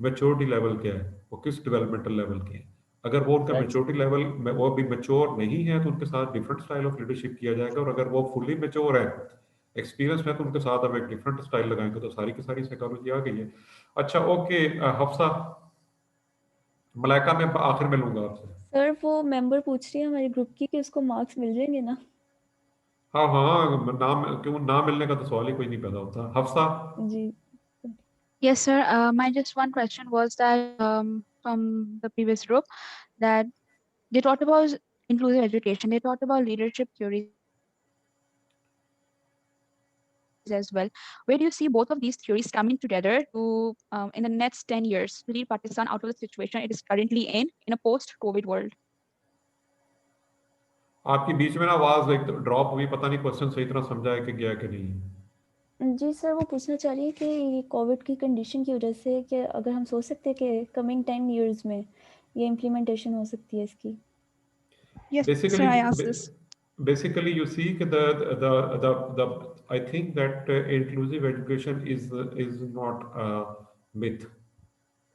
मैच्योरिटी लेवल क्या है, वो किस डेवलपमेंटल लेवल के हैं। अगर वो उनका राइट। मैच्योरिटी लेवल में वो अभी मैच्योर नहीं है तो उनके साथ डिफरेंट स्टाइल ऑफ लीडरशिप किया जाएगा। और अगर वो फुली मैच्योर है, एक्सपीरियंस है, तो उनके साथ अब एक डिफरेंट स्टाइल लगाएंगे। तो सारी की सारी साइकोलॉजी आ गई है। अच्छा, ओके हफ्सा, मलाइका मैं आखिर में लूंगा आपसे। सर वो मेंबर पूछ रही है हमारे ग्रुप की कि उसको मार्क्स मिल जाएंगे ना? हाँ हाँ, नाम क्यों ना मिलने का तो सवाल ही कोई नहीं पैदा होता। हफ्सा। जी। Yes, sir. My just one question was that from the previous group that they talked about inclusive education, they talked about leadership theories as well. Where do you see both of these theories coming together to, in the next 10 years, to lead Pakistan out of the situation it is currently in a post-COVID world? आपकी बीच में ना आवाज एक ड्रॉप हुई, पता नहीं क्वेश्चन सही तरह समझा है कि गया कि नहीं। जी सर, वो पूछना चाह रही है कि ये कोविड की कंडीशन की वजह से कि अगर हम सोच सकते हैं कि कमिंग 10 इयर्स में ये इम्प्लीमेंटेशन हो सकती है इसकी। Yes, Basically, sir, I asked this. basically, you see the I think that inclusive education is not a myth.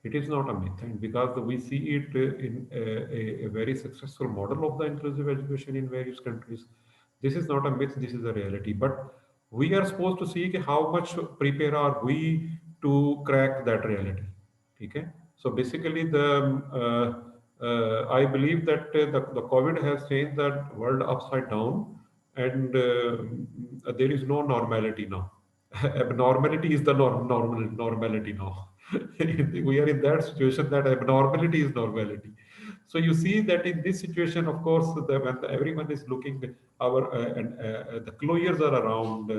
It is not a myth, and because we see it in a very successful model of the inclusive education in various countries. This is not a myth. This is a reality. But we are supposed to see how much prepare are we to crack that reality. Okay. So basically, I believe that the COVID has changed the world upside down, and there is no normality now. Abnormality is the normality now. We are in that situation that abnormality is normality. So you see that in this situation, of course, when everyone is looking, the closures are around.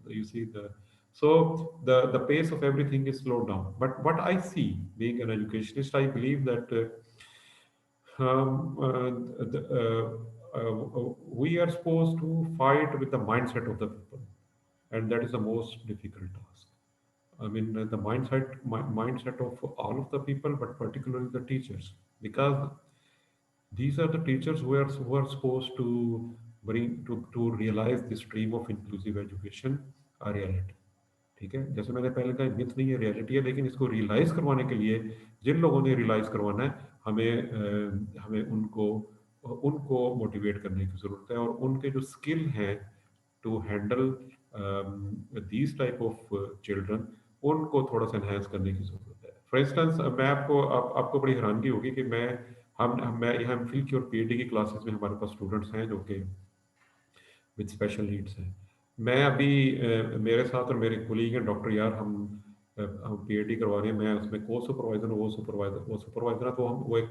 You see the pace of everything is slowed down. But what I see, being an educationist, I believe that we are supposed to fight with the mindset of the people, and that is the most difficult task. I mean, the mindset of all of the people, but particularly the teachers, because these are the teachers who are supposed to bring to realize this dream of inclusive education a reality. ठीक है, जैसे मैंने पहले कहा, मिथ नहीं है, रियलिटी है। लेकिन इसको रियलाइज करवाने के लिए जिन लोगों ने रियलाइज करवाना है, हमें उनको उनको मोटिवेट करने की जरूरत है, और उनके जो स्किल हैं to handle these type of children, उनको थोड़ा सा एनहेंस करने की जरूरत है। फॉर इंस्टेंस, मैं आपको बड़ी हैरानगी होगी कि मैं यहाँ एमफिल की और पीएचडी की क्लासेस में हमारे पास स्टूडेंट्स हैं जो कि विद स्पेशल नीड्स हैं। मैं अभी मेरे साथ और मेरे कोलीग हैं डॉक्टर यार, हम पीएचडी करवा रहे हैं। मैं उसमें को सुपरवाइजर हूँ, वो सुपरवाइजर है। तो वो एक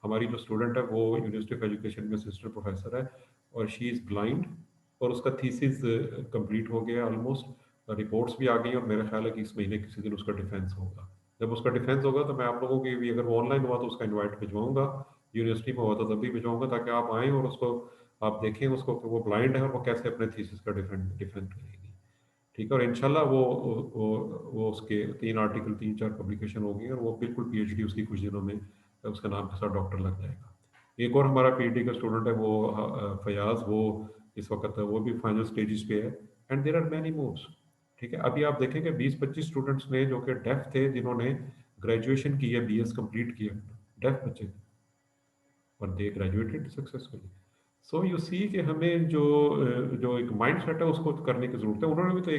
हमारी जो स्टूडेंट है वो यूनिवर्सिटी ऑफ एजुकेशन में असिस्टेंट प्रोफेसर है, और शी इज़ ब्लाइंड, और उसका थीसिस कंप्लीट हो गया ऑलमोस्ट, रिपोर्ट्स भी आ गई, और मेरा ख्याल है कि इस महीने किसी दिन उसका डिफेंस होगा। जब उसका डिफेंस होगा तो मैं आप लोगों की भी, अगर वो ऑनलाइन हुआ तो उसका इन्वाइट भिजवाऊंगा, यूनिवर्सिटी में हुआ था तब भी भिजवाऊंगा, ताकि आप आएँ और उसको आप देखें उसको कि वो ब्लाइंड है और वो कैसे अपने थीसिस का डिफेंड करेगी। ठीक है, और इंशाल्लाह वो उसके 3 आर्टिकल 3-4 पब्लिकेशन होगी और वो बिल्कुल पीएचडी उसकी कुछ दिनों में उसका नाम के साथ डॉक्टर लग जाएगा। एक और हमारा पीएचडी का स्टूडेंट है, वो फयाज, वो इस वक्त वो भी फाइनल स्टेजेस पे है, and there are many mores. ठीक है, अभी आप देखें कि 20-25 स्टूडेंट्स ने जो कि डेफ थे, जिन्होंने ग्रेजुएशन की है, बीएस कंप्लीट किया, डेफ बच्चे थे, और दे graduated successfully. So you see कि हमें जो एक माइंड सेट है उसको करने की जरूरत है। उन्होंने भी तो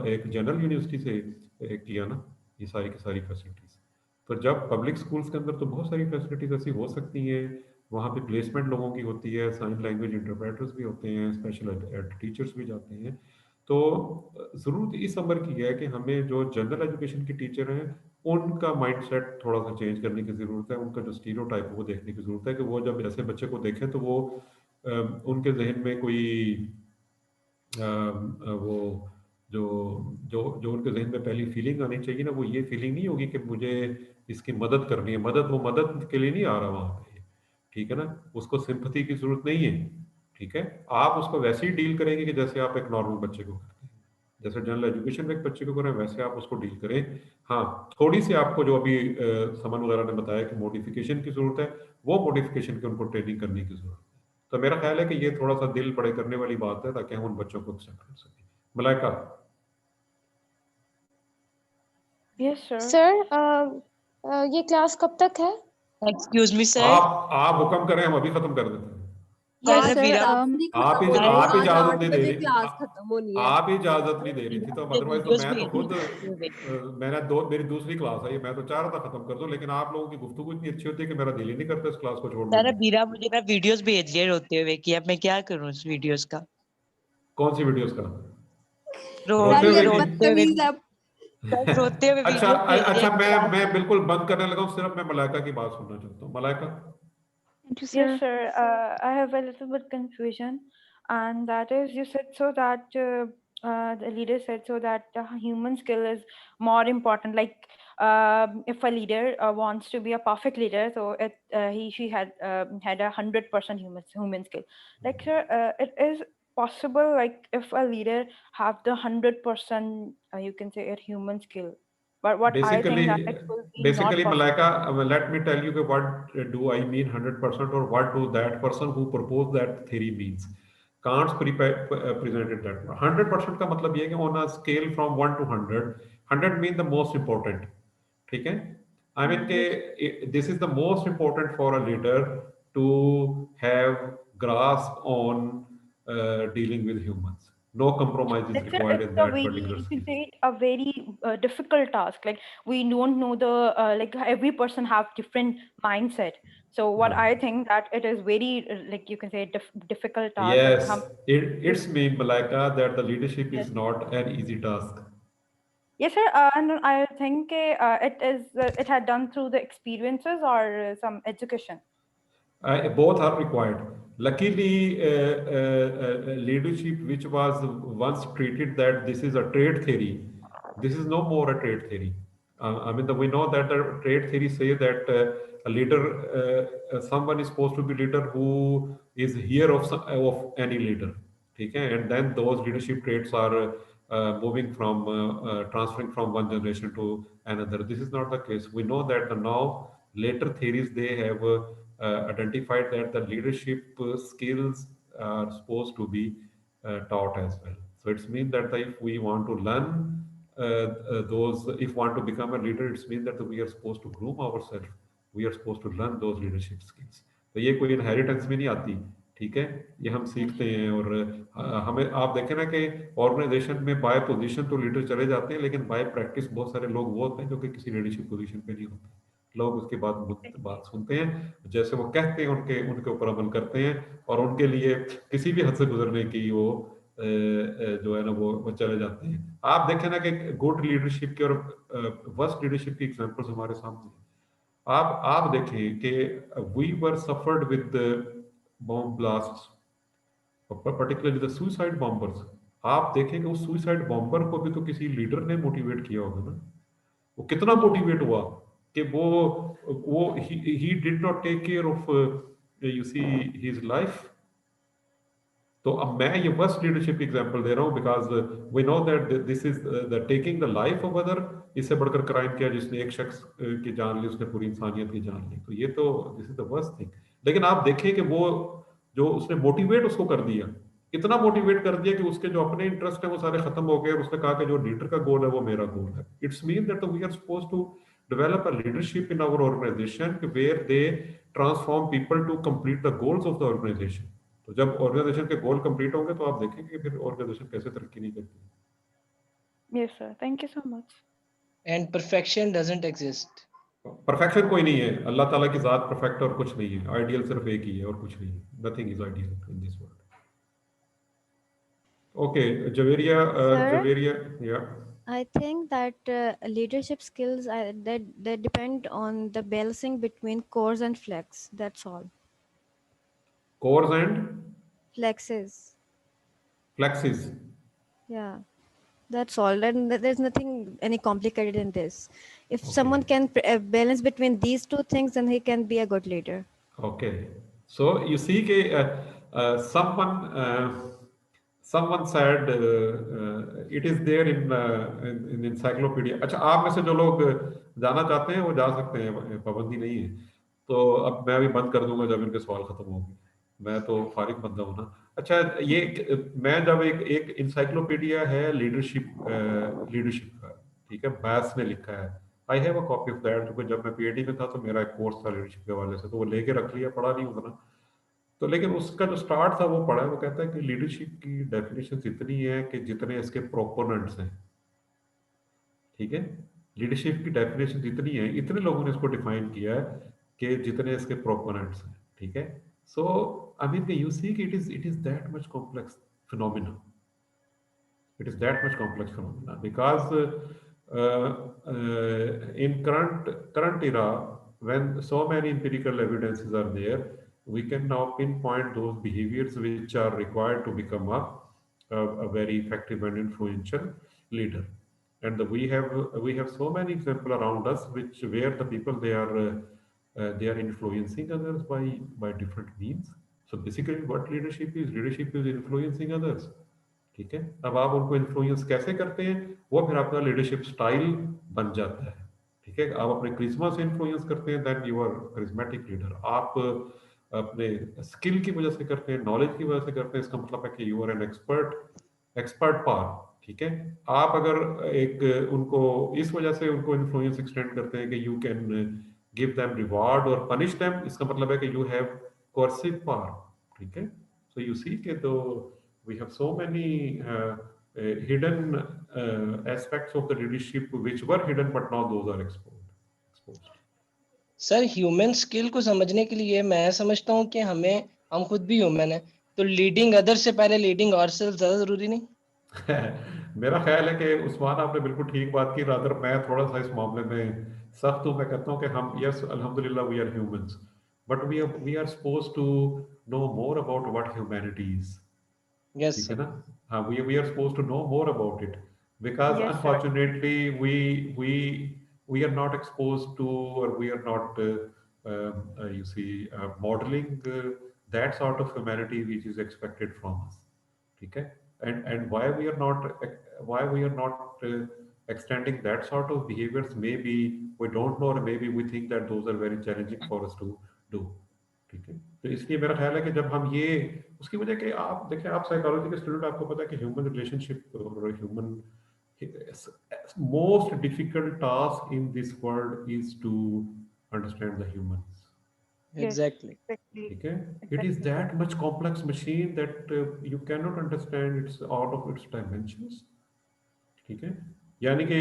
एक जनरल यूनिवर्सिटी से किया ना ये सारी की सारी फैसिलिटीज। तो जब पब्लिक स्कूल्स के अंदर तो बहुत सारी फैसिलिटीज ऐसी हो सकती हैं, वहाँ पे प्लेसमेंट लोगों की होती है, साइन लैंग्वेज इंटरप्रेटर्स भी होते हैं, स्पेशल एड टीचर्स भी जाते हैं। तो ज़रूरत इस अमर की है कि हमें जो जनरल एजुकेशन के टीचर हैं उनका माइंडसेट थोड़ा सा चेंज करने की ज़रूरत है, उनका जो स्टीरियोटाइप है वो देखने की ज़रूरत है कि वो जब ऐसे बच्चे को देखें तो वो उनके जहन में कोई वो जो जो जो उनके जहन में पहली फीलिंग आनी चाहिए ना, वो ये फीलिंग नहीं होगी कि मुझे इसकी मदद करनी है। वो मदद के लिए नहीं आ रहा वहाँ पे, ठीक है ना, उसको सिंपैथी की ज़रूरत नहीं है। ठीक है, आप उसको वैसे ही डील करेंगे कि जैसे आप एक नॉर्मल बच्चे को करते हैं, जैसे जनरल एजुकेशन में एक बच्चे को करें वैसे आप उसको डील करें। हाँ, थोड़ी सी आपको जो अभी समन वगैरह ने बताया कि मॉडिफिकेशन की जरूरत है, वो मॉडिफिकेशन की उनको ट्रेनिंग करने की जरूरत है। तो मेरा ख्याल है कि ये थोड़ा सा दिल बड़े करने वाली बात है, ताकि हम उन बच्चों को एक्सेप्ट कर सकें। मलाइका। Yes, sir. सर ये क्लास कब तक है? एक्सक्यूज मी सर, आप हुक्म करें, हम अभी खत्म कर देते हैं। यस तारा सर बीरा, आप ही इजाजत नहीं दे रही, क्लास खत्म होनी है। आप ही इजाजत नहीं दे रही थी, तो अदरवाइज तो मैं तो खुद मेरी दूसरी क्लास है ये, मैं तो चाह रहा था खत्म कर दूं, लेकिन आप लोगों की गुफ्तगू इतनी अच्छी होती है कि मेरा दिल ही नहीं करता इस क्लास को छोड़ने तारा का। बीरा मुझे ना वीडियोस भेज रही है रोते हुए कि अब मैं क्या करूं उस वीडियोस का। कौन सी वीडियोस का? रोते हुए हुए बदतमीज है। रोते हुए अच्छा वीडियोस भेज रही अच्छा, है। मैं बिल्कुल बंद करने लगा हूँ, सिर्फ मैं मलाइका की बात सुनना चाहता हूँ। Malaika. Thank you, Yes, sir. sir. I have a little bit confusion, and that is you said so that the leader said so that human skill is more important. Like if a leader wants to be a perfect leader, so she had 100% human skill. Like sir, it is possible. Like if a leader have the 100%, you can say a human skill. But what I Basically, think that it will be not possible. Malaika, let me tell you what do I mean 100%, or what do that person who proposed that theory means. Kant's presented that 100% का मतलब ये है कि on a scale from 1 to 100, 100 means the most important. ठीक है, I mean कि this is the most important for a leader to have grasp on dealing with humans. No compromise is It's required in a that very, particular you skill. can say it, a very difficult task. Like we don't know the like every person have different mindset. So what I think that it is very like you can say difficult task. Like Yes, it's mean, Malaika, that the leadership yes, is not an easy task. yes, sir. And I think it is it had done through the experiences or some education. Both are required. Luckily, leadership, which was once treated that this is a trade theory, this is no more a trade theory. I mean, we know that the trade theory say that a leader, someone is supposed to be leader who is here of any leader. Okay? And then those leadership traits are moving from, transferring from one generation to another. This is not the case. We know that the now later theories, they have identified that the leadership skills are supposed to be taught as well. So it's mean that if we want to learn if want to become a leader, it's mean that we are supposed to groom ourselves. We are supposed to learn those leadership skills. तो ये कोई इनहेरिटेंस में नहीं आती, ठीक है, ये हम सीखते हैं। और हमें आप देखें ना कि ऑर्गेनाइजेशन में बाय पोजीशन तो लीडर चले जाते हैं, लेकिन बाय प्रैक्टिस बहुत सारे लोग वो होते हैं जो कि किसी लीडरशिप पोजीशन पे नहीं होते। लोग उसके बाद बात सुनते हैं, जैसे वो कहते हैं उनके ऊपर अमल करते हैं, और उनके लिए किसी भी हद से गुजरने की वो जो है ना वो चले जाते हैं। आप देखें ना कि गुड लीडरशिप की और वर्स्ट लीडरशिप की एग्जांपल्स हमारे सामने। आप देखें कि we were suffered with bomb blasts, particularly the suicide bombers. आप देखें कि उस सुसाइड बॉम्बर को भी तो किसी लीडर ने मोटिवेट किया होगा ना, वो कितना मोटिवेट हुआ कि वो he did not take care of you see his life. तो अब मैं ये बस लीडरशिप एग्जांपल दे रहा हूँ because we know that this is the taking the life of other, इससे बढ़कर क्राइम किया जिसने एक शख्स की जान ली, उसने पूरी इंसानियत की जान ली, तो ये तो this is the worst thing. लेकिन आप देखें कि वो जो उसने मोटिवेट उसको कर दिया, इतना मोटिवेट कर दिया कि उसके जो अपने इंटरेस्ट है वो सारे खत्म हो गए, और उसने कहा कि जो लीडर का गोल है वो मेरा गोल है। It's mean that we are supposed to develop a leadership in our organization where they transform people to complete the goals of the organization. तो जब ऑर्गेनाइजेशन के गोल कंप्लीट होंगे तो आप देखेंगे कि फिर ऑर्गेनाइजेशन कैसे तरक्की नहीं करती। Yes, sir. Thank you so much. And perfection doesn't exist. Perfection कोई नहीं है, अल्लाह ताला की जात परफेक्ट और कुछ नहीं है, आइडियल सिर्फ एक ही है और कुछ नहीं है, nothing is ideal in this world. Okay Javeria, Sir? Javeria या I think that leadership skills that depend on the balancing between cores and flex. That's all. Course and Flexes. फ्लेक्सिस। Yeah, that's all. And there's nothing any complicated in this. If someone can balance between these two things, then he can be a good leader. Okay, so you see कि someone said it is there in encyclopedia। अच्छा, आप में से जो लोग जाना चाहते हैं वो जा सकते हैं, पाबंदी नहीं है। तो अब मैं भी बंद कर दूंगा जब इनके सवाल खत्म होंगे, मैं तो फारिग बंदा हूँ ना। अच्छा, ये मैं जब एक इंसाइक्लोपीडिया है लीडरशिप का, ठीक है, बैस ने लिखा है, I have a copy of that, क्योंकि जब मैं पीएचडी में था तो मेरा एक कोर्स था लीडरशिप के हवाले से, तो वो लेके रख लिया, पढ़ा नहीं उतना। तो लेकिन उसका जो स्टार्ट था वो पढ़ा है। वो कहता है कि लीडरशिप की डेफिनेशन इतनी है कि जितने इसके प्रोपोनेंट्स हैं, ठीक है, लीडरशिप की डेफिनेशन इतनी है, इतने लोगों ने इसको डिफाइन किया है कि जितने इसके प्रोपोनेंट्स हैं, ठीक है। सो आई मीन यू सी कि it is that much complex phenomena, it is that much complex phenomena because in current era, when so many empirical evidences are there, we can now pinpoint those behaviors which are required to become a very effective and influential leader. And we have so many examples around us where the people they are influencing others by different means. So basically what leadership is influencing others, ठीक है। अब आप उनको इन्फ्लुएंस कैसे करते हैं, वो फिर आपका लीडरशिप स्टाइल बन जाता है, ठीक है। आप अपने करिश्मा से इन्फ्लुएंस करते हैं, then you are charismatic leader. आप अपने स्किल की वजह से करते हैं, नॉलेज की वजह से करते हैं, इसका मतलब है कि यू आर एन एक्सपर्ट पार, ठीक है। आप अगर एक उनको इस वजह से उनको इन्फ्लुएंस एक्सटेंड करते हैं कि you can give them reward और पनिश देम, इसका मतलब है कि यू हैव कोर्सिव पावर, ठीक है। सो यू सी के तो we have so many hidden aspects of the leadership which were hidden but now those are exposed. Sir human skill को समझने के लिए मैं समझता हूँ कि हम खुद भी ह्यूमन है, तो लीडिंग अदर से पहले लीडिंग आवरसेल्व्स ज्यादा जरूरी नहीं? मेरा ख्याल है कि उस्मान आपने बिल्कुल ठीक बात की, रादर मैं थोड़ा सा इस मामले में सख्त हूँ। मैं कहता हूँ कि हम यस अल्हम्दुलिल्लाह we are humans, but we are supposed to know more about what humanity is. Yes, ठीक है ना, हाँ, we are supposed to know more about it because Yes, sir. unfortunately we are not exposed to, or we are not you see modeling that sort of humanity which is expected from us, ठीक है। And why we are not extending that sort of behaviors, maybe we don't know, or maybe we think that those are very challenging for us to do, ठीक है। तो इसलिए मेरा ख्याल है कि जब हम ये, उसकी वजह कि आप देखें, आप साइकोलॉजी के स्टूडेंट, आपको पता है कि ह्यूमन रिलेशनशिप और human most difficult task in this world is to understand the humans, Exactly. ठीक है। It is that much complex machine that you can not understand its out of its dimensions, ठीक है। यानी कि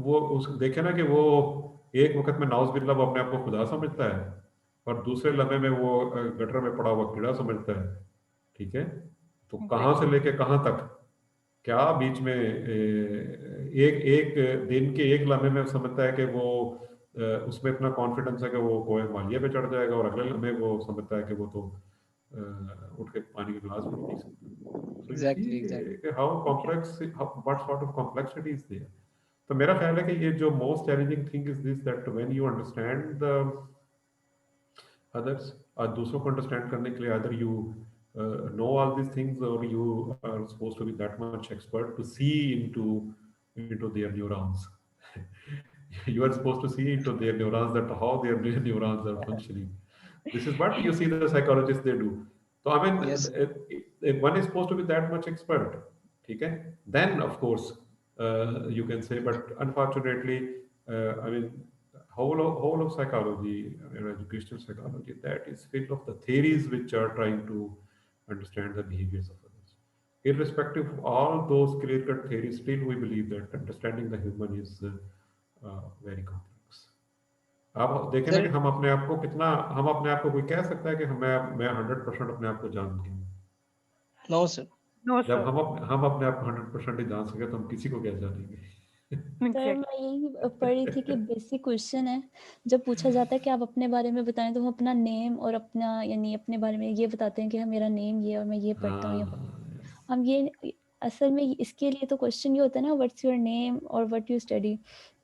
वो उस देखे ना कि वो एक वक्त में नाउज़ बिल्लाह वो अपने आप को खुदा समझता है और दूसरे लम्हे में वो गटर में पड़ा हुआ कीड़ा समझता है, ठीक है। तो कहाँ से लेके कहाँ तक, क्या बीच में एक दिन के एक लम्हे में समझता है कि वो उसमें इतना कॉन्फिडेंस है कि वो कोई हिमालय पे चढ़ जाएगा, और अगले लम्हे वो समझता है कि वो तो उठ के पानी के गिलास भी नहीं पी सकता। Exactly. how complex, what sort of complexity is there. तो मेरा ख्याल है कि ये जो most challenging thing is this, that when you understand the others, दूसरों को अंडरस्टैंड करने के लिए either you know all these things or you are supposed to be that much expert to see into their neurons. You are supposed to see into their neurons, that how their neurons are functioning. This is what you see the psychologists they do. So I mean, Yes. if one is supposed to be that much expert, okay, then of course you can say, but unfortunately, I mean, whole of psychology or educational psychology, that is filled of the theories which are trying to understand the behaviors of others. Irrespective of all those clear-cut theories, still we believe that understanding the human is very complex. आप देखें ना कि हम अपने आप को कोई कह सकता है कि मैं 100% अपने आप को जानती हूँ? No sir. No, जब sir. हम अपने आप को 100% ही जान सके तो हम किसी को क्या जानेंगे? Sir Exactly. मैं यही पढ़ रही थी कि बेसिक क्वेश्चन है, जब पूछा जाता है कि आप अपने बारे में बताएं तो हम अपना नेम और अपना यानी अपने बारे में ये बताते हैं कि हाँ मेरा नेम ये और मैं ये पढ़ता हूँ, ये हम ये असल में इसके लिए तो क्वेश्चन ये होता है ना, व्हाट्स योर नेम और व्हाट यू स्टडी,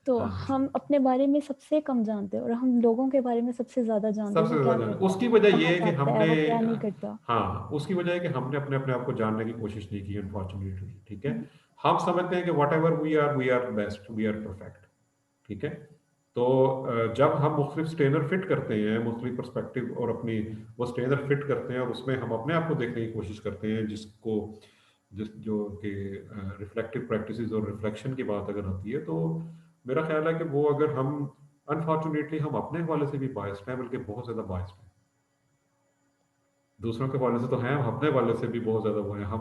तो हम अपने बारे में सबसे कम जानते हैं और हम लोगों के बारे में सबसे ज्यादा जानते हैं, सबसे वो क्या ज्यादा करता उसकी है, वजह ये कहाँ है कि जाता है, हमने, वो क्या नहीं करता। हाँ, उसकी वजह है कि हमने अपने आप को जानने की कोशिश नहीं की, अनफॉर्चुनेटली। ठीक है, हम समझते हैं कि whatever we are best, we are perfect. ठीक है, तो जब हम मुख्तलिफ स्टेनर फिट करते हैं, मुख्तलिफ पर्सपेक्टिव और अपनी वो स्टेनर फिट करते हैं और उसमें हम अपने आप को देखने की कोशिश करते हैं, जो कि रिफ्लेक्टिव प्रैक्टिसेस और रिफ्लेक्शन की बात अगर आती है, तो मेरा ख्याल है कि वो अगर हम अनफॉर्चुनेटली हम अपने हवाले से भी बायस्ड हैं, बल्कि बहुत ज़्यादा बायस्ड हैं। दूसरों के हवाले से तो हैं, हम अपने हवाले से भी बहुत ज़्यादा वो हैं। हम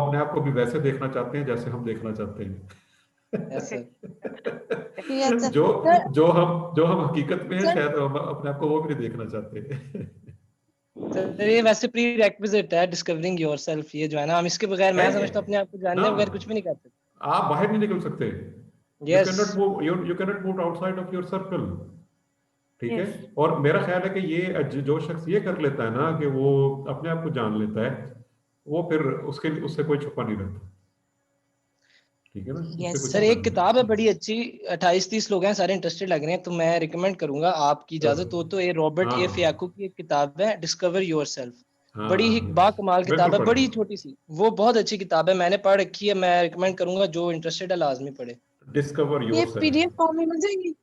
अपने आप को भी वैसे देखना चाहते हैं जैसे हम देखना चाहते हैं। Yes sir. जो हम हकीकत में है, शायद हम अपने आप को वो भी नहीं देखना चाहते। सर ये वैसे प्री रिक्विजिट है डिस्कवरिंग योरसेल्फ, ये जो है ना, हम इसके बगैर मैं समझता हूँ अपने आप को जानने बगैर कुछ भी नहीं कर सकते। आप बाहर नहीं निकल सकते। Yes. You cannot move outside of your circle. ठीक है, और मेरा ख्याल है कि ये जो शख्स ये कर लेता है ना कि वो अपने आप को जान लेता है, वो फिर उससे कोई छुपा नहीं रहता। ठीक है ना? Yes, सर एक किताब है बड़ी अच्छी, 28-30 लोग हैं, सारे इंटरेस्टेड लग रहे हैं, तो मैं रिकमेंड करूंगा, आपकी इजाजत हो तो, ये रॉबर्ट ए फियाको की एक किताब है, डिस्कवर योरसेल्फ। बड़ी ही बाकमाल किताब है, बड़ी छोटी सी, वो बहुत अच्छी किताब है, मैंने पढ़ रखी है, मैं रिकमेंड करूंगा, जो इंटरेस्टेड है लाजमी पढ़े। डिस्कवर योरसेल्फ, पीडीएफ फॉर्म में मिल जाएगी,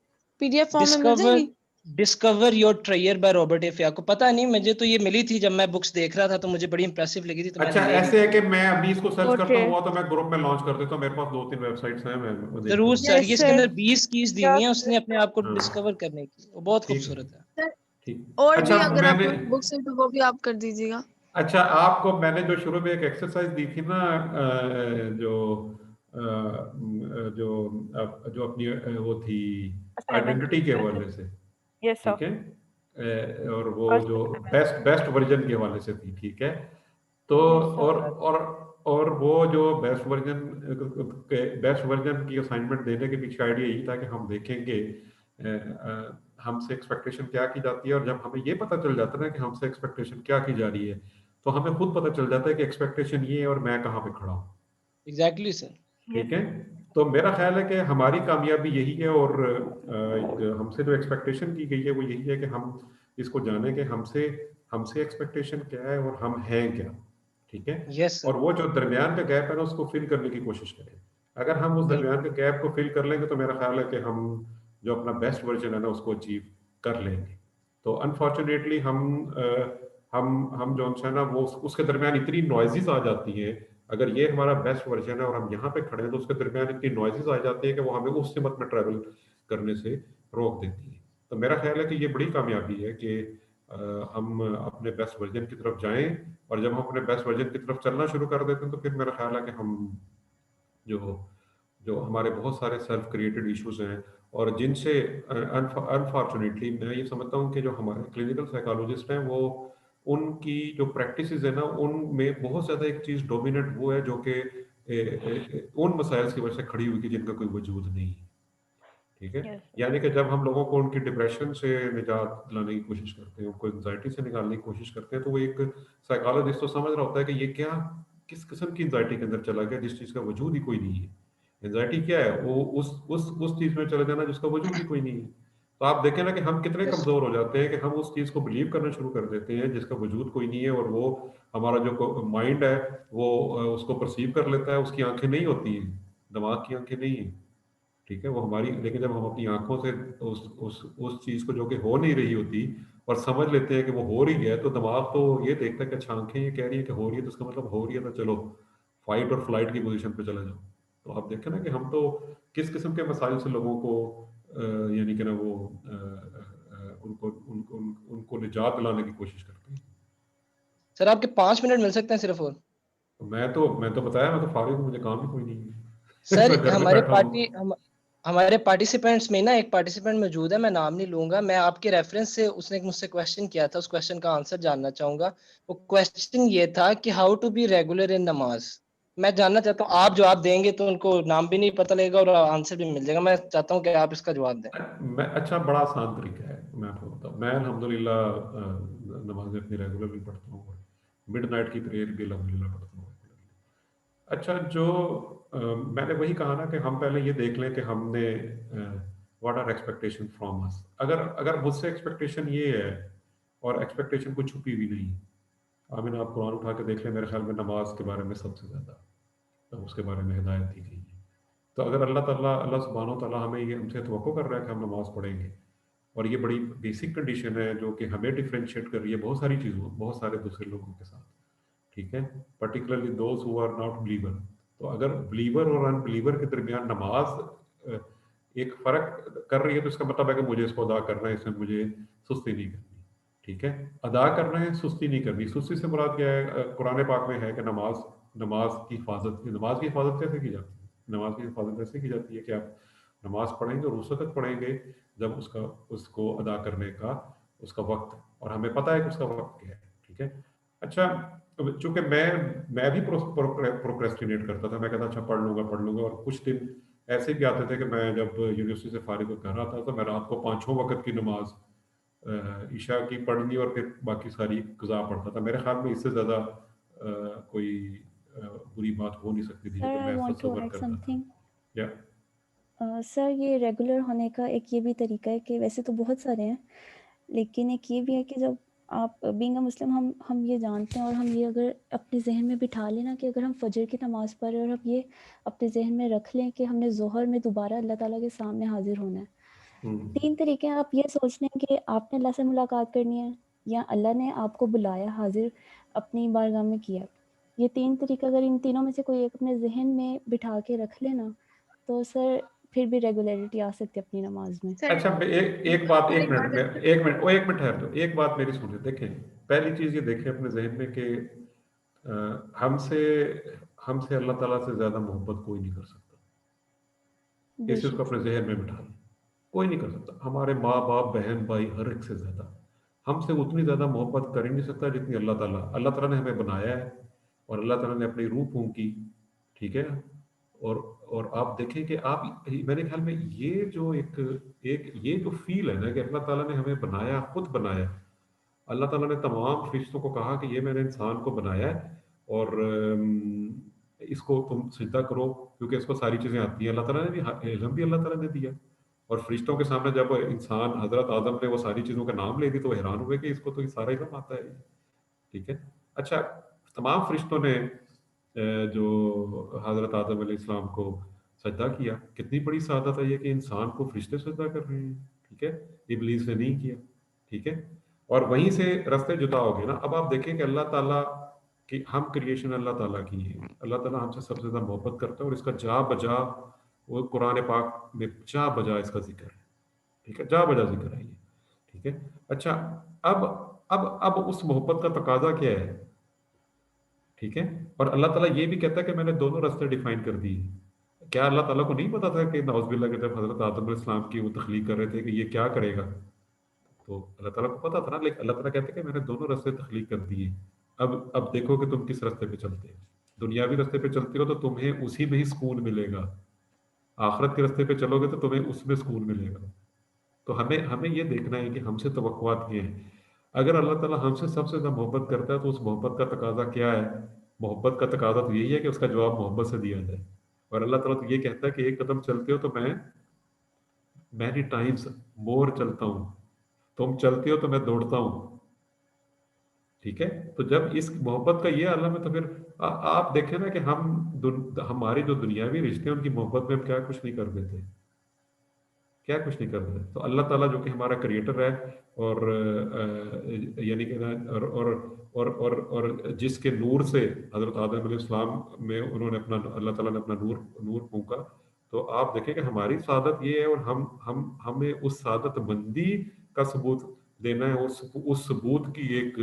पीडीएफ फॉर्म में मिल जाएगी। Discover your trier by Robert A Fiacco. पता नहीं, मुझे तो ये मिली थी जब मैं बुक्स देख रहा था, तो मुझे बड़ी इंप्रेसिव लगी थी, तो अच्छा ऐसे है कि मैं अभी इसको सर्च करता हुआ तो मैं ग्रुप में लॉन्च कर देता हूं, मेरे पास 2-3 वेबसाइट्स हैं, मैं जरूर सर, ये इसके अंदर 20 कीज दी हुई हैं उसने अपने आप को डिस्कवर करने की, वो बहुत खूबसूरत है। ठीक, और भी अगर आपको बुक्स है तो वो भी आप कर दीजिएगा। अच्छा, आपको मैंने जो शुरू में एक एक्सरसाइज दी थी ना, जो अपनी वो थी आइडेंटिटी के हवाले से, ठीक है, और वो जो बेस्ट वर्जन के हवाले से थी, ठीक है, तो और वो जो बेस्ट वर्जन की असाइनमेंट देने के पीछे आइडिया यही था कि हम देखेंगे हमसे एक्सपेक्टेशन क्या की जाती है, और जब हमें ये पता चल जाता है ना कि हमसे एक्सपेक्टेशन क्या की जा रही है, तो हमें खुद पता चल जाता है कि एक्सपेक्टेशन ये है और मैं कहाँ पे खड़ा हूँ। Exactly sir. ठीक है, तो मेरा ख्याल है कि हमारी कामयाबी यही है, और हमसे जो एक्सपेक्टेशन की गई है वो यही है कि हम इसको जाने कि हमसे एक्सपेक्टेशन क्या है और हम हैं क्या। ठीक है, yes, और वो जो दरमियान का गैप है ना, उसको फिल करने की कोशिश करें। अगर हम उस दरमियान के गैप को फिल कर लेंगे तो मेरा ख्याल है कि हम जो अपना बेस्ट वर्जन है ना उसको अचीव कर लेंगे। तो अनफॉर्चुनेटली हम जो है ना वो उसके दरमियान इतनी नॉइजेस आ जाती हैं, अगर ये हमारा बेस्ट वर्जन है और हम यहाँ पे खड़े हैं तो उसके दरमियान इतनी नॉइजेस आ जाती है कि वो हमें उस सिमत में ट्रैवल करने से रोक देती है। तो मेरा ख्याल है कि ये बड़ी कामयाबी है कि हम अपने बेस्ट वर्जन की तरफ जाएं, और जब हम अपने बेस्ट वर्जन की तरफ चलना शुरू कर देते हैं तो फिर मेरा ख्याल है कि हम जो हमारे बहुत सारे सेल्फ क्रिएटेड इश्यूज हैं, और जिनसे अनफॉर्चुनेटली मैं ये समझता हूँ कि जो हमारे क्लिनिकल साइकोलॉजिस्ट हैं वो उनकी जो प्रैक्टिसेस है ना उनमें बहुत ज़्यादा एक चीज़ डोमिनेंट वो है जो कि उन मसाइल की वजह से खड़ी हुई कि जिनका कोई वजूद नहीं है। ठीक है, यानी कि जब हम लोगों को उनकी डिप्रेशन से निजात दिलाने की कोशिश करते हैं, उनको एंजाइटी से निकालने की कोशिश करते हैं, तो वो एक साइकोलॉजिस्ट तो समझ रहा होता है कि ये किस किस्म की एंजाइटी के अंदर चला गया जिस चीज़ का वजूद ही कोई नहीं है। एंजाइटी क्या है? वो उस चीज में चले जाना जिसका वजूद ही कोई नहीं है। तो आप देखें ना कि हम कितने Yes. कमजोर हो जाते हैं कि हम उस चीज को बिलीव करना शुरू कर देते हैं जिसका वजूद कोई नहीं है, और वो हमारा जो माइंड है वो उसको परसीव कर लेता है। उसकी आंखें नहीं होती हैं, दिमाग की आंखें नहीं है, ठीक है, वो हमारी। लेकिन जब हम अपनी आंखों से उस चीज को जो कि हो नहीं रही होती और समझ लेते हैं कि वो हो रही है, तो दिमाग तो ये देखता है कि अच्छा आंखें ये कह रही है कि हो रही है, तो इसका मतलब हो रही है, तो चलो फाइट और फ्लाइट की पोजीशन पे चले जाओ। तो आप देखें ना कि हम तो किस किस्म के मसाइल से लोगों को यानी कि ना वो उनको निजात दिलाने की कोशिश करते हैं। सर आपके 5 मिनट मिल सकते हैं सिर्फ और। तो मैं तो बताया, मैं तो फारिग हूँ, मुझे काम ही कोई नहीं है। सर मैं घर में हमारे बैठा हूँ। हमारे पार्टिसिपेंट्स में ना एक पार्टिसिपेंट मौजूद है, मैं नाम नहीं लूंगा, मैं आपके रेफरेंस से उसने मुझसे क्वेश्चन किया था, उस क्वेश्चन का आंसर जानना चाहूंगा। वो क्वेश्चन ये था कि how to be regular in नमाज। मैं जानना चाहता हूँ, आप जवाब देंगे तो उनको नाम भी नहीं पता लगेगा और आंसर भी मिल जाएगा। मैं चाहता हूँ कि आप इसका जवाब दें। अच्छा, बड़ा आसान तरीका है, मैं आपको बताऊँ। मैं अल्हम्दुलिल्लाह नमाज़ें अपनी रेगुलर भी पढ़ता हूँ, मिडनाइट की प्रेयर भी अल्हम्दुलिल्लाह पढ़ता हूँ। अच्छा, जो मैंने वही कहा ना कि हम पहले ये देख लें कि हमने what are expectation from us. अगर मुझसे एक्सपेक्टेशन ये है और एक्सपेक्टेशन कुछ छुपी हुई नहीं, आमीन, आप कुरान उठा के देख लें, मेरे ख्याल में नमाज के बारे में सबसे ज़्यादा तो उसके बारे में हिदायत दी गई है। तो अगर अल्लाह सुब्हानहू तआला हमें ये हमसे तवक्को कर रहा है कि हम नमाज पढ़ेंगे, और ये बड़ी बेसिक कंडीशन है जो कि हमें डिफरेंशिएट कर रही है बहुत सारी चीज़ों, बहुत सारे दूसरे लोगों के साथ, ठीक है, particularly those who are not believer. तो अगर बिलीवर और अनबिलीवर के दरमियान नमाज एक फ़र्क कर रही है, तो इसका मतलब है कि मुझे इसको अदा करना है, इसमें मुझे सुस्ती नहीं करनी, ठीक है। अदा करना है, सुस्ती नहीं करनी। सुस्ती से मुराद क्या है? कुरान पाक में है कि नमाज की हिफाजत कैसे की जाती है? नमाज की हिफाजत ऐसे की जाती है कि आप नमाज पढ़ेंगे और उस वक्त पढ़ेंगे जब उसको अदा करने का उसका वक्त, और हमें पता है कि उसका वक्त क्या है, ठीक है। अच्छा, चूंकि मैं भी प्रोक्रेस्टिनेट करता था, मैं कहता अच्छा पढ़ लूंगा, और कुछ दिन ऐसे भी आते थे कि मैं जब यूनिवर्सिटी से फारिग कर रहा था तो मैं रात को 5 वक्त की नमाज ईशा की पढ़ ली और फिर बाकी सारी कज़ा पढ़ता था। मेरे ख्याल में इससे ज़्यादा कोई बुरी बात हो नहीं सकती थी जो सर कि आई मैं वांट टू तसव्वुर ऐड करता था। समथिंग। या सर ये रेगुलर होने का एक ये भी तरीका है कि वैसे तो बहुत सारे हैं, लेकिन एक ये भी है कि जब आप बीइंग अ मुस्लिम हम ये जानते हैं और हम ये अगर अपने जहन में बिठा लेना कि अगर हम फजर की नमाज़ पढ़ रहे हैं और हम ये अपने जहन में रख लें कि हमने ज़ोहर में दोबारा अल्लाह ताला के सामने हाजिर होना है। 3 तरीके हैं। आप ये सोच लें कि आपने अल्लाह से मुलाकात करनी है या अल्लाह ने आपको बुलाया, हाजिर अपनी बारगाह में किया। ये 3 तरीके अगर इन तीनों में से कोई एक अपने जहन में बिठा के रख लेना, तो सर फिर भी रेगुलरिटी आ सकती है अपनी नमाज में। अच्छा, एक बात, एक मिनट ठहर दो, एक बात मेरी सुनिए। देखें, पहली चीज ये देखें अपने जहन में कि हमसे हमसे अल्लाह ताला से ज्यादा मोहब्बत कोई नहीं कर सकता। इस चीज को अपने जहन में बिठा लें, कोई नहीं कर सकता। हमारे माँ बाप, बहन भाई, हर एक से ज्यादा हमसे उतनी ज्यादा मोहब्बत कर ही नहीं सकता जितनी अल्लाह ताला ने हमें बनाया है, और अल्लाह ताला ने अपनी रूह फूंकी, ठीक है। और आप देखें कि आप, मेरे ख्याल में ये जो एक ये जो फील है ना कि अल्लाह ताला ने हमें बनाया, खुद बनाया। अल्लाह ताला ने तमाम फरिश्तों को कहा कि ये मैंने इंसान को बनाया है और इसको तुम सिजदा करो, क्योंकि इसको सारी चीज़ें आती हैं। अल्लाह ताला ने भी इल्म भी अल्लाह ताला ने दिया, और फरिश्तों के सामने जब इंसान हजरत आदम ने वो सारी चीज़ों का नाम ले दी तो हैरान हुए कि इसको तो ये सारा इल्म आता है, ठीक है। अच्छा, तमाम फरिश्तों ने जो हजरत आदम अलैहिस्सलाम को सजदा किया, कितनी बड़ी सादत है ये कि इंसान को फरिश्ते सजदा कर रहे हैं, ठीक है, इब्लीस ने नहीं किया, ठीक है। और वहीं से रास्ते जुदा हो गए ना। अब आप देखें कि अल्लाह ताला की, हम क्रिएशन अल्लाह ताला की है, अल्लाह ताला हमसे सबसे ज़्यादा मोहब्बत करता है, और इसका जा बजा वो कुरान पाक में जा बजा इसका जिक्र है, ठीक है, जा बजा जिक्र है ये, ठीक है। अच्छा, अब उस मोहब्बत का तकाजा क्या है, ठीक है। और अल्लाह ताला ये भी कहता है कि मैंने दोनों रास्ते डिफाइन कर दिए। क्या अल्लाह ताला को नहीं पता था कि नाउज़ुबिल्लाह के जब हजरत आदम अलैहिस्सलाम की वो तख्लीक कर रहे थे कि ये क्या करेगा? तो अल्लाह ताला को पता था ना, लेकिन अल्लाह ताला कहते हैं कि मैंने दोनों रास्ते तख्लीक कर दिए। अब देखो कि तुम किस रास्ते पे चलते हो। दुनियावी रास्ते पे चलते हो तो तुम्हें उसी में ही सुकून मिलेगा, आखिरत के रास्ते पे चलोगे तो तुम्हें उसमें सुकून मिलेगा। तो हमें हमें ये देखना है कि हमसे तवक्कुआत ये हैं। अगर अल्लाह ताला हमसे सबसे ज़्यादा मोहब्बत करता है तो उस मोहब्बत का तकाजा क्या है? मोहब्बत का तकाजा तो यही है कि उसका जवाब मोहब्बत से दिया जाए, और अल्लाह ताला तो ये कहता है कि एक कदम चलते हो तो मैं मैनी टाइम्स मोर चलता हूँ, तुम चलते हो तो मैं दौड़ता हूँ। ठीक है, तो जब इस मोहब्बत का ये आलम है तो फिर आप देखें ना कि हमारी जो दुनियावी रिश्ते हैं उनकी मोहब्बत में हम क्या कुछ नहीं कर देते, क्या कुछ नहीं कर देते। तो अल्लाह ताला जो कि हमारा क्रिएटर है और यानी कि ना और जिसके नूर से हजरत आदम अलैहिस्सलाम में उन्होंने अपना अल्लाह ताला ने अपना नूर फूंका, तो आप देखें कि हमारी सादत ये है और हम हमें उस सादत मंदी का सबूत देना है। उस सबूत की एक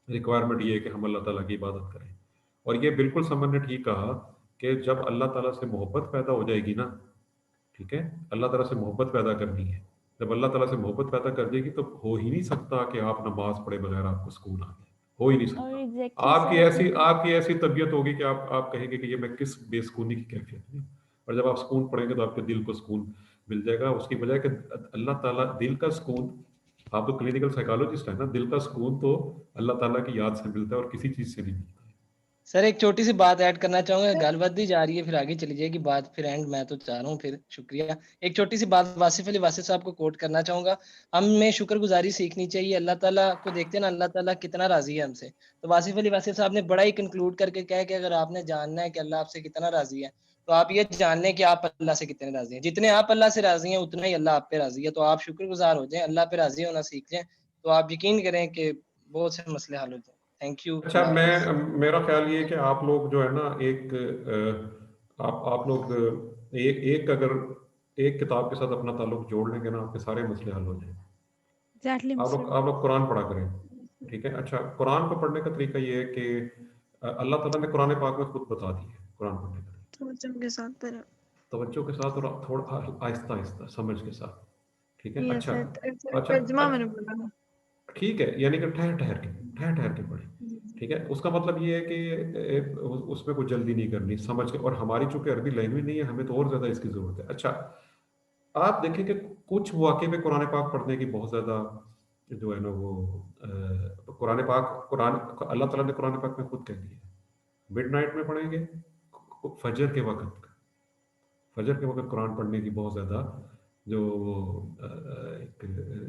रिक्वायरमेंट ये है कि हम अल्लाह ताला की इबादत करें। और ये बिल्कुल समन ने ठीक कहा कि जब अल्लाह ताला से मोहब्बत पैदा हो जाएगी ना, ठीक है, अल्लाह ताला से मोहब्बत पैदा करनी है। जब अल्लाह ताला से मोहब्बत पैदा कर देगी तो हो ही नहीं सकता कि आप नमाज पढ़े बगैर आपको सुकून आ जाए, हो ही नहीं और सकता। एग्जैक्टली सर, आपकी ऐसी तबीयत होगी कि आप कहेंगे कि ये मैं किस बेसुकूनी की कैफियत में हूं। और जब आप सुकून पढ़ेंगे तो आपके दिल को सुकून मिल जाएगा। उसकी बजाय कि अल्लाह ताला दिल का सुकून, आप तो क्लिनिकल साइकोलॉजिस्ट है ना, दिल का सुकून तो अल्लाह ताला की याद से मिलता है और किसी चीज से नहीं मिलता। सर एक छोटी सी बात ऐड करना चाहूंगा, गाल बढ़ती जा रही है फिर आगे चली जाएगी बात, फिर एंड मैं तो चाह रहा हूँ फिर शुक्रिया। एक छोटी सी बात वासिफ अली वासिफ साहब को कोट करना चाहूंगा, हमें शुक्रगुजारी सीखनी चाहिए। अल्लाह ताला को देखते हैं ना, अल्लाह ताला कितना राजी है हमसे। तो वासिफ अली वासिफ साहब ने बड़ा ही कंक्लूड करके कहा कि अगर आपने जानना है कि अल्लाह आपसे कितना राजी है तो आप ये जान लें कि आप अल्लाह से कितने राजी हैं। जितने आप अल्लाह से राजी हैं उतना ही अल्लाह आप पे राजी है। तो आप शुक्रगुजार हो जाएं, अल्लाह पे राजी होना सीख जाएं, तो आप यकीन करें कि बहुत से मसले हल हो जाए। Thank you. अच्छा, मेरा ख्याल ये है कि आप लोग जो है ना आप लोग एक अगर एक किताब के साथ अपना ताल्लुक जोड़ लेंगे ना, आपके सारे मसले हल हो जाएंगे। एग्जैक्टली आप लोग कुरान पढ़ा करें, ठीक है। अच्छा, कुरान को पढ़ने का तरीका ये है कि अल्लाह ताला ने कुरान पाक में खुद बता दी है कुरान पढ़ने का तवज्जो के साथ पर तवज्जो के साथ और थोड़ा आहिस्ता आहिस्ता समझ के साथ, ठीक है। यस अच्छा सर, अच्छा तर्जुमा मैंने बोला। ठीक है, यानी कि ठहर ठहर के पढ़े, ठीक है। उसका मतलब ये है कि उसमें कोई जल्दी नहीं करनी, समझ के। और हमारी चूंकि अरबी लैंग्वेज नहीं है, हमें तो और ज्यादा इसकी जरूरत है। अच्छा, आप देखें कि कुछ वाक़े में कुरान पाक पढ़ने की बहुत ज्यादा जो है ना वो कुरान अल्लाह ताला ने कुरान पाक में खुद कह दिया है मिडनाइट में पढ़ेंगे, फजर के वक्त कुरान पढ़ने की बहुत ज्यादा जो एक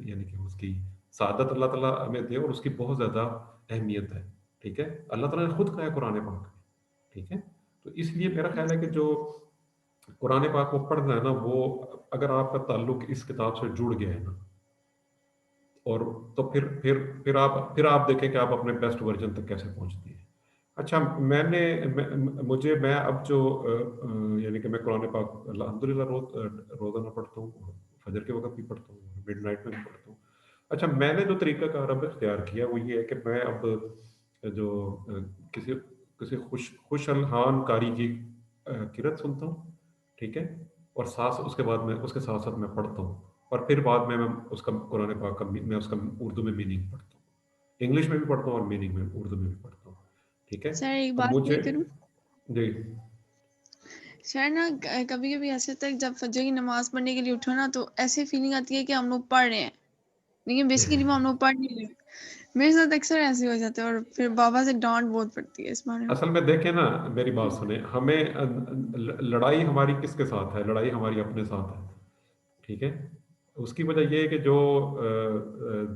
यानी कि उसकी सादत अल्लाह ताला हमें दे और उसकी बहुत ज़्यादा अहमियत है, ठीक है। अल्लाह ताला ने खुद कहा है कुरान पाक में, ठीक है। तो इसलिए मेरा ख्याल है कि जो कुरान पाक को पढ़ना है ना, वो अगर आपका ताल्लुक इस किताब से जुड़ गया है ना, और तो फिर आप देखें कि आप अपने बेस्ट वर्जन तक कैसे पहुंचती है। अच्छा, मैं अब जो यानी कि मैं कुरान पाक अल्हम्दुलिल्लाह रोज़ाना पढ़ता हूँ, फजर के वक्त भी पढ़ता हूँ, मिडनाइट में भी पढ़ता हूँ। अच्छा, मैंने जो तरीका कार अब इख्तियार किया वो ये है कि मैं अब जो किसी किसी खुशहान कारी की किरत सुनता हूँ, ठीक है। और उसके बाद में उसके साथ साथ मैं पढ़ता हूँ, और फिर बाद में मैं उसका कुरान पाक का मैं उसका उर्दू में मीनिंग पढ़ता हूँ, इंग्लिश में भी पढ़ता हूँ और मीनिंग में उर्दू में भी पढ़ता हूँ, ठीक है। सर एक तो बात मुझे मैं करूं जी सर ना, कभी कभी ऐसे होता है जब फजर की नमाज पढ़ने के लिए उठो ना, तो ऐसी फीलिंग आती है कि हम लोग पढ़ रहे हैं, लेकिन बेसिकली हम लोग पढ़ नहीं रहे। मेरे साथ अक्सर ऐसे हो जाता है और फिर बाबा से डांट बहुत पड़ती है इस बारे में। असल में देखें ना, मेरी बात सुने, हमें लड़ाई हमारी किसके साथ है? लड़ाई हमारी अपने साथ है, ठीक है। उसकी वजह ये है कि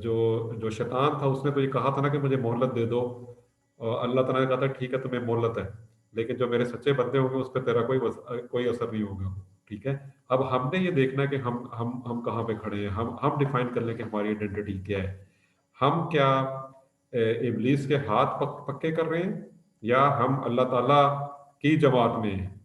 जो शैतान था उसने तो ये कहा था ना कि मुझे मोहलत दे दो, और अल्लाह ताला ने कहा था ठीक है तुम्हें मोहलत है, लेकिन जो मेरे सच्चे बंदे होंगे उस पर तेरा कोई असर नहीं होगा, ठीक है। अब हमने ये देखना है कि हम कहाँ पे खड़े हैं, हम डिफाइन कर लें कि हमारी आइडेंटिटी क्या है। हम क्या इब्लीस के हाथ पक्के कर रहे हैं, या हम अल्लाह ताला की जमात में हैं,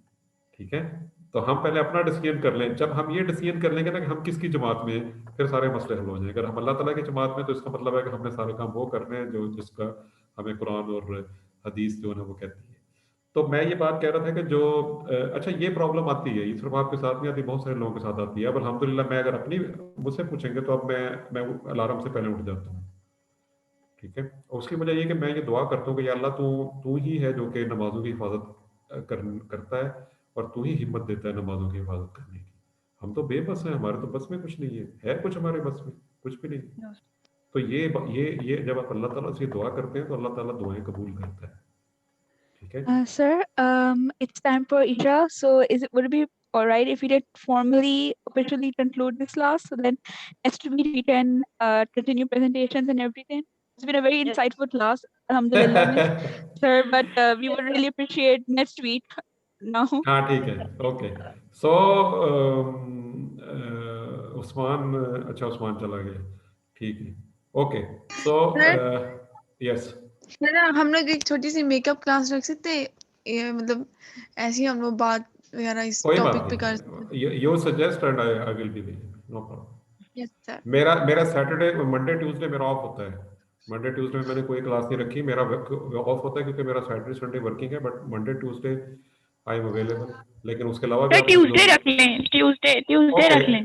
ठीक है। तो हम पहले अपना डिसीजन कर लें। जब हम ये डिसीजन कर लेंगे ना कि हम किसकी जमात में हैं, फिर सारे मसले हल हो जाएंगे। अगर हम अल्लाह ताला की जमात में, तो इसका मतलब है कि हमने सारे काम वो करने हैं जिसका हमें कुरान और हदीस जो है ना वो कहती है। तो मैं ये बात कह रहा था कि अच्छा, ये प्रॉब्लम आती है, ये सिर्फ आपके साथ नहीं आती, बहुत सारे लोगों के साथ आती है। अब अल्हम्दुलिल्लाह मैं अगर अपनी मुझसे पूछेंगे तो अब मैं अलार्म से पहले उठ जाता हूँ, ठीक है। और उसकी वजह ये कि मैं ये दुआ करता हूँ कि या अल्लाह तू ही है जो कि नमाजों की हिफाजत करता है, और तू ही हिम्मत देता है नमाजों की हिफाजत करने की। हम तो बेबस हैं, हमारे तो बस में कुछ नहीं है कुछ हमारे बस में कुछ भी नहीं। तो ये जब आप अल्लाह ताला से दुआ करते हैं तो अल्लाह ताला दुआएं कबूल करता है, ठीक ठीक है? Sir, it's time for Isha. So would it be all right if we did officially conclude this class? So then next week we can continue presentations and everything. It's been a very insightful class, alhamdulillah, miss. Sir, but we would really appreciate next week now. हाँ ठीक है, ओके। सो उस्मान, अच्छा उस्मान चला गया, ठीक है, ओके। सो यस सर हम लोग एक छोटी सी मेकअप क्लास रख सकते हैं, ये मतलब ऐसे ही हम लोग बात वगैरह इस कोई टॉपिक बात पे कर नहीं, you suggest and I will be there, no problem. Yes sir. मेरा सैटरडे, मंडे ट्यूसडे मेरा ऑफ होता है। मंडे ट्यूसडे में मैंने कोई क्लास नहीं रखी, मेरा ऑफ होता है क्योंकि मेरा सैटरडे संडे वर्किंग है, but Monday Tuesday I am available. लेकिन उसके अलावा भी ट्यूसडे रख लें, ट्यूसडे रख लें।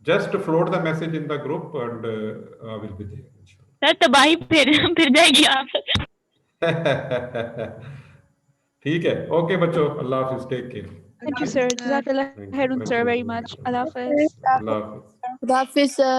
Just float the message in the group and I will be there इंशाल्लाह। सर तबाही फिर जाएगी आप। ठीक है, ओके बच्चों, अल्लाह हाफिज, take care. Thank you, sir. Jazakallah khairan, sir, very much. Allah Hafiz. अल्लाह हाफिज। खुदा हाफिज़ सर।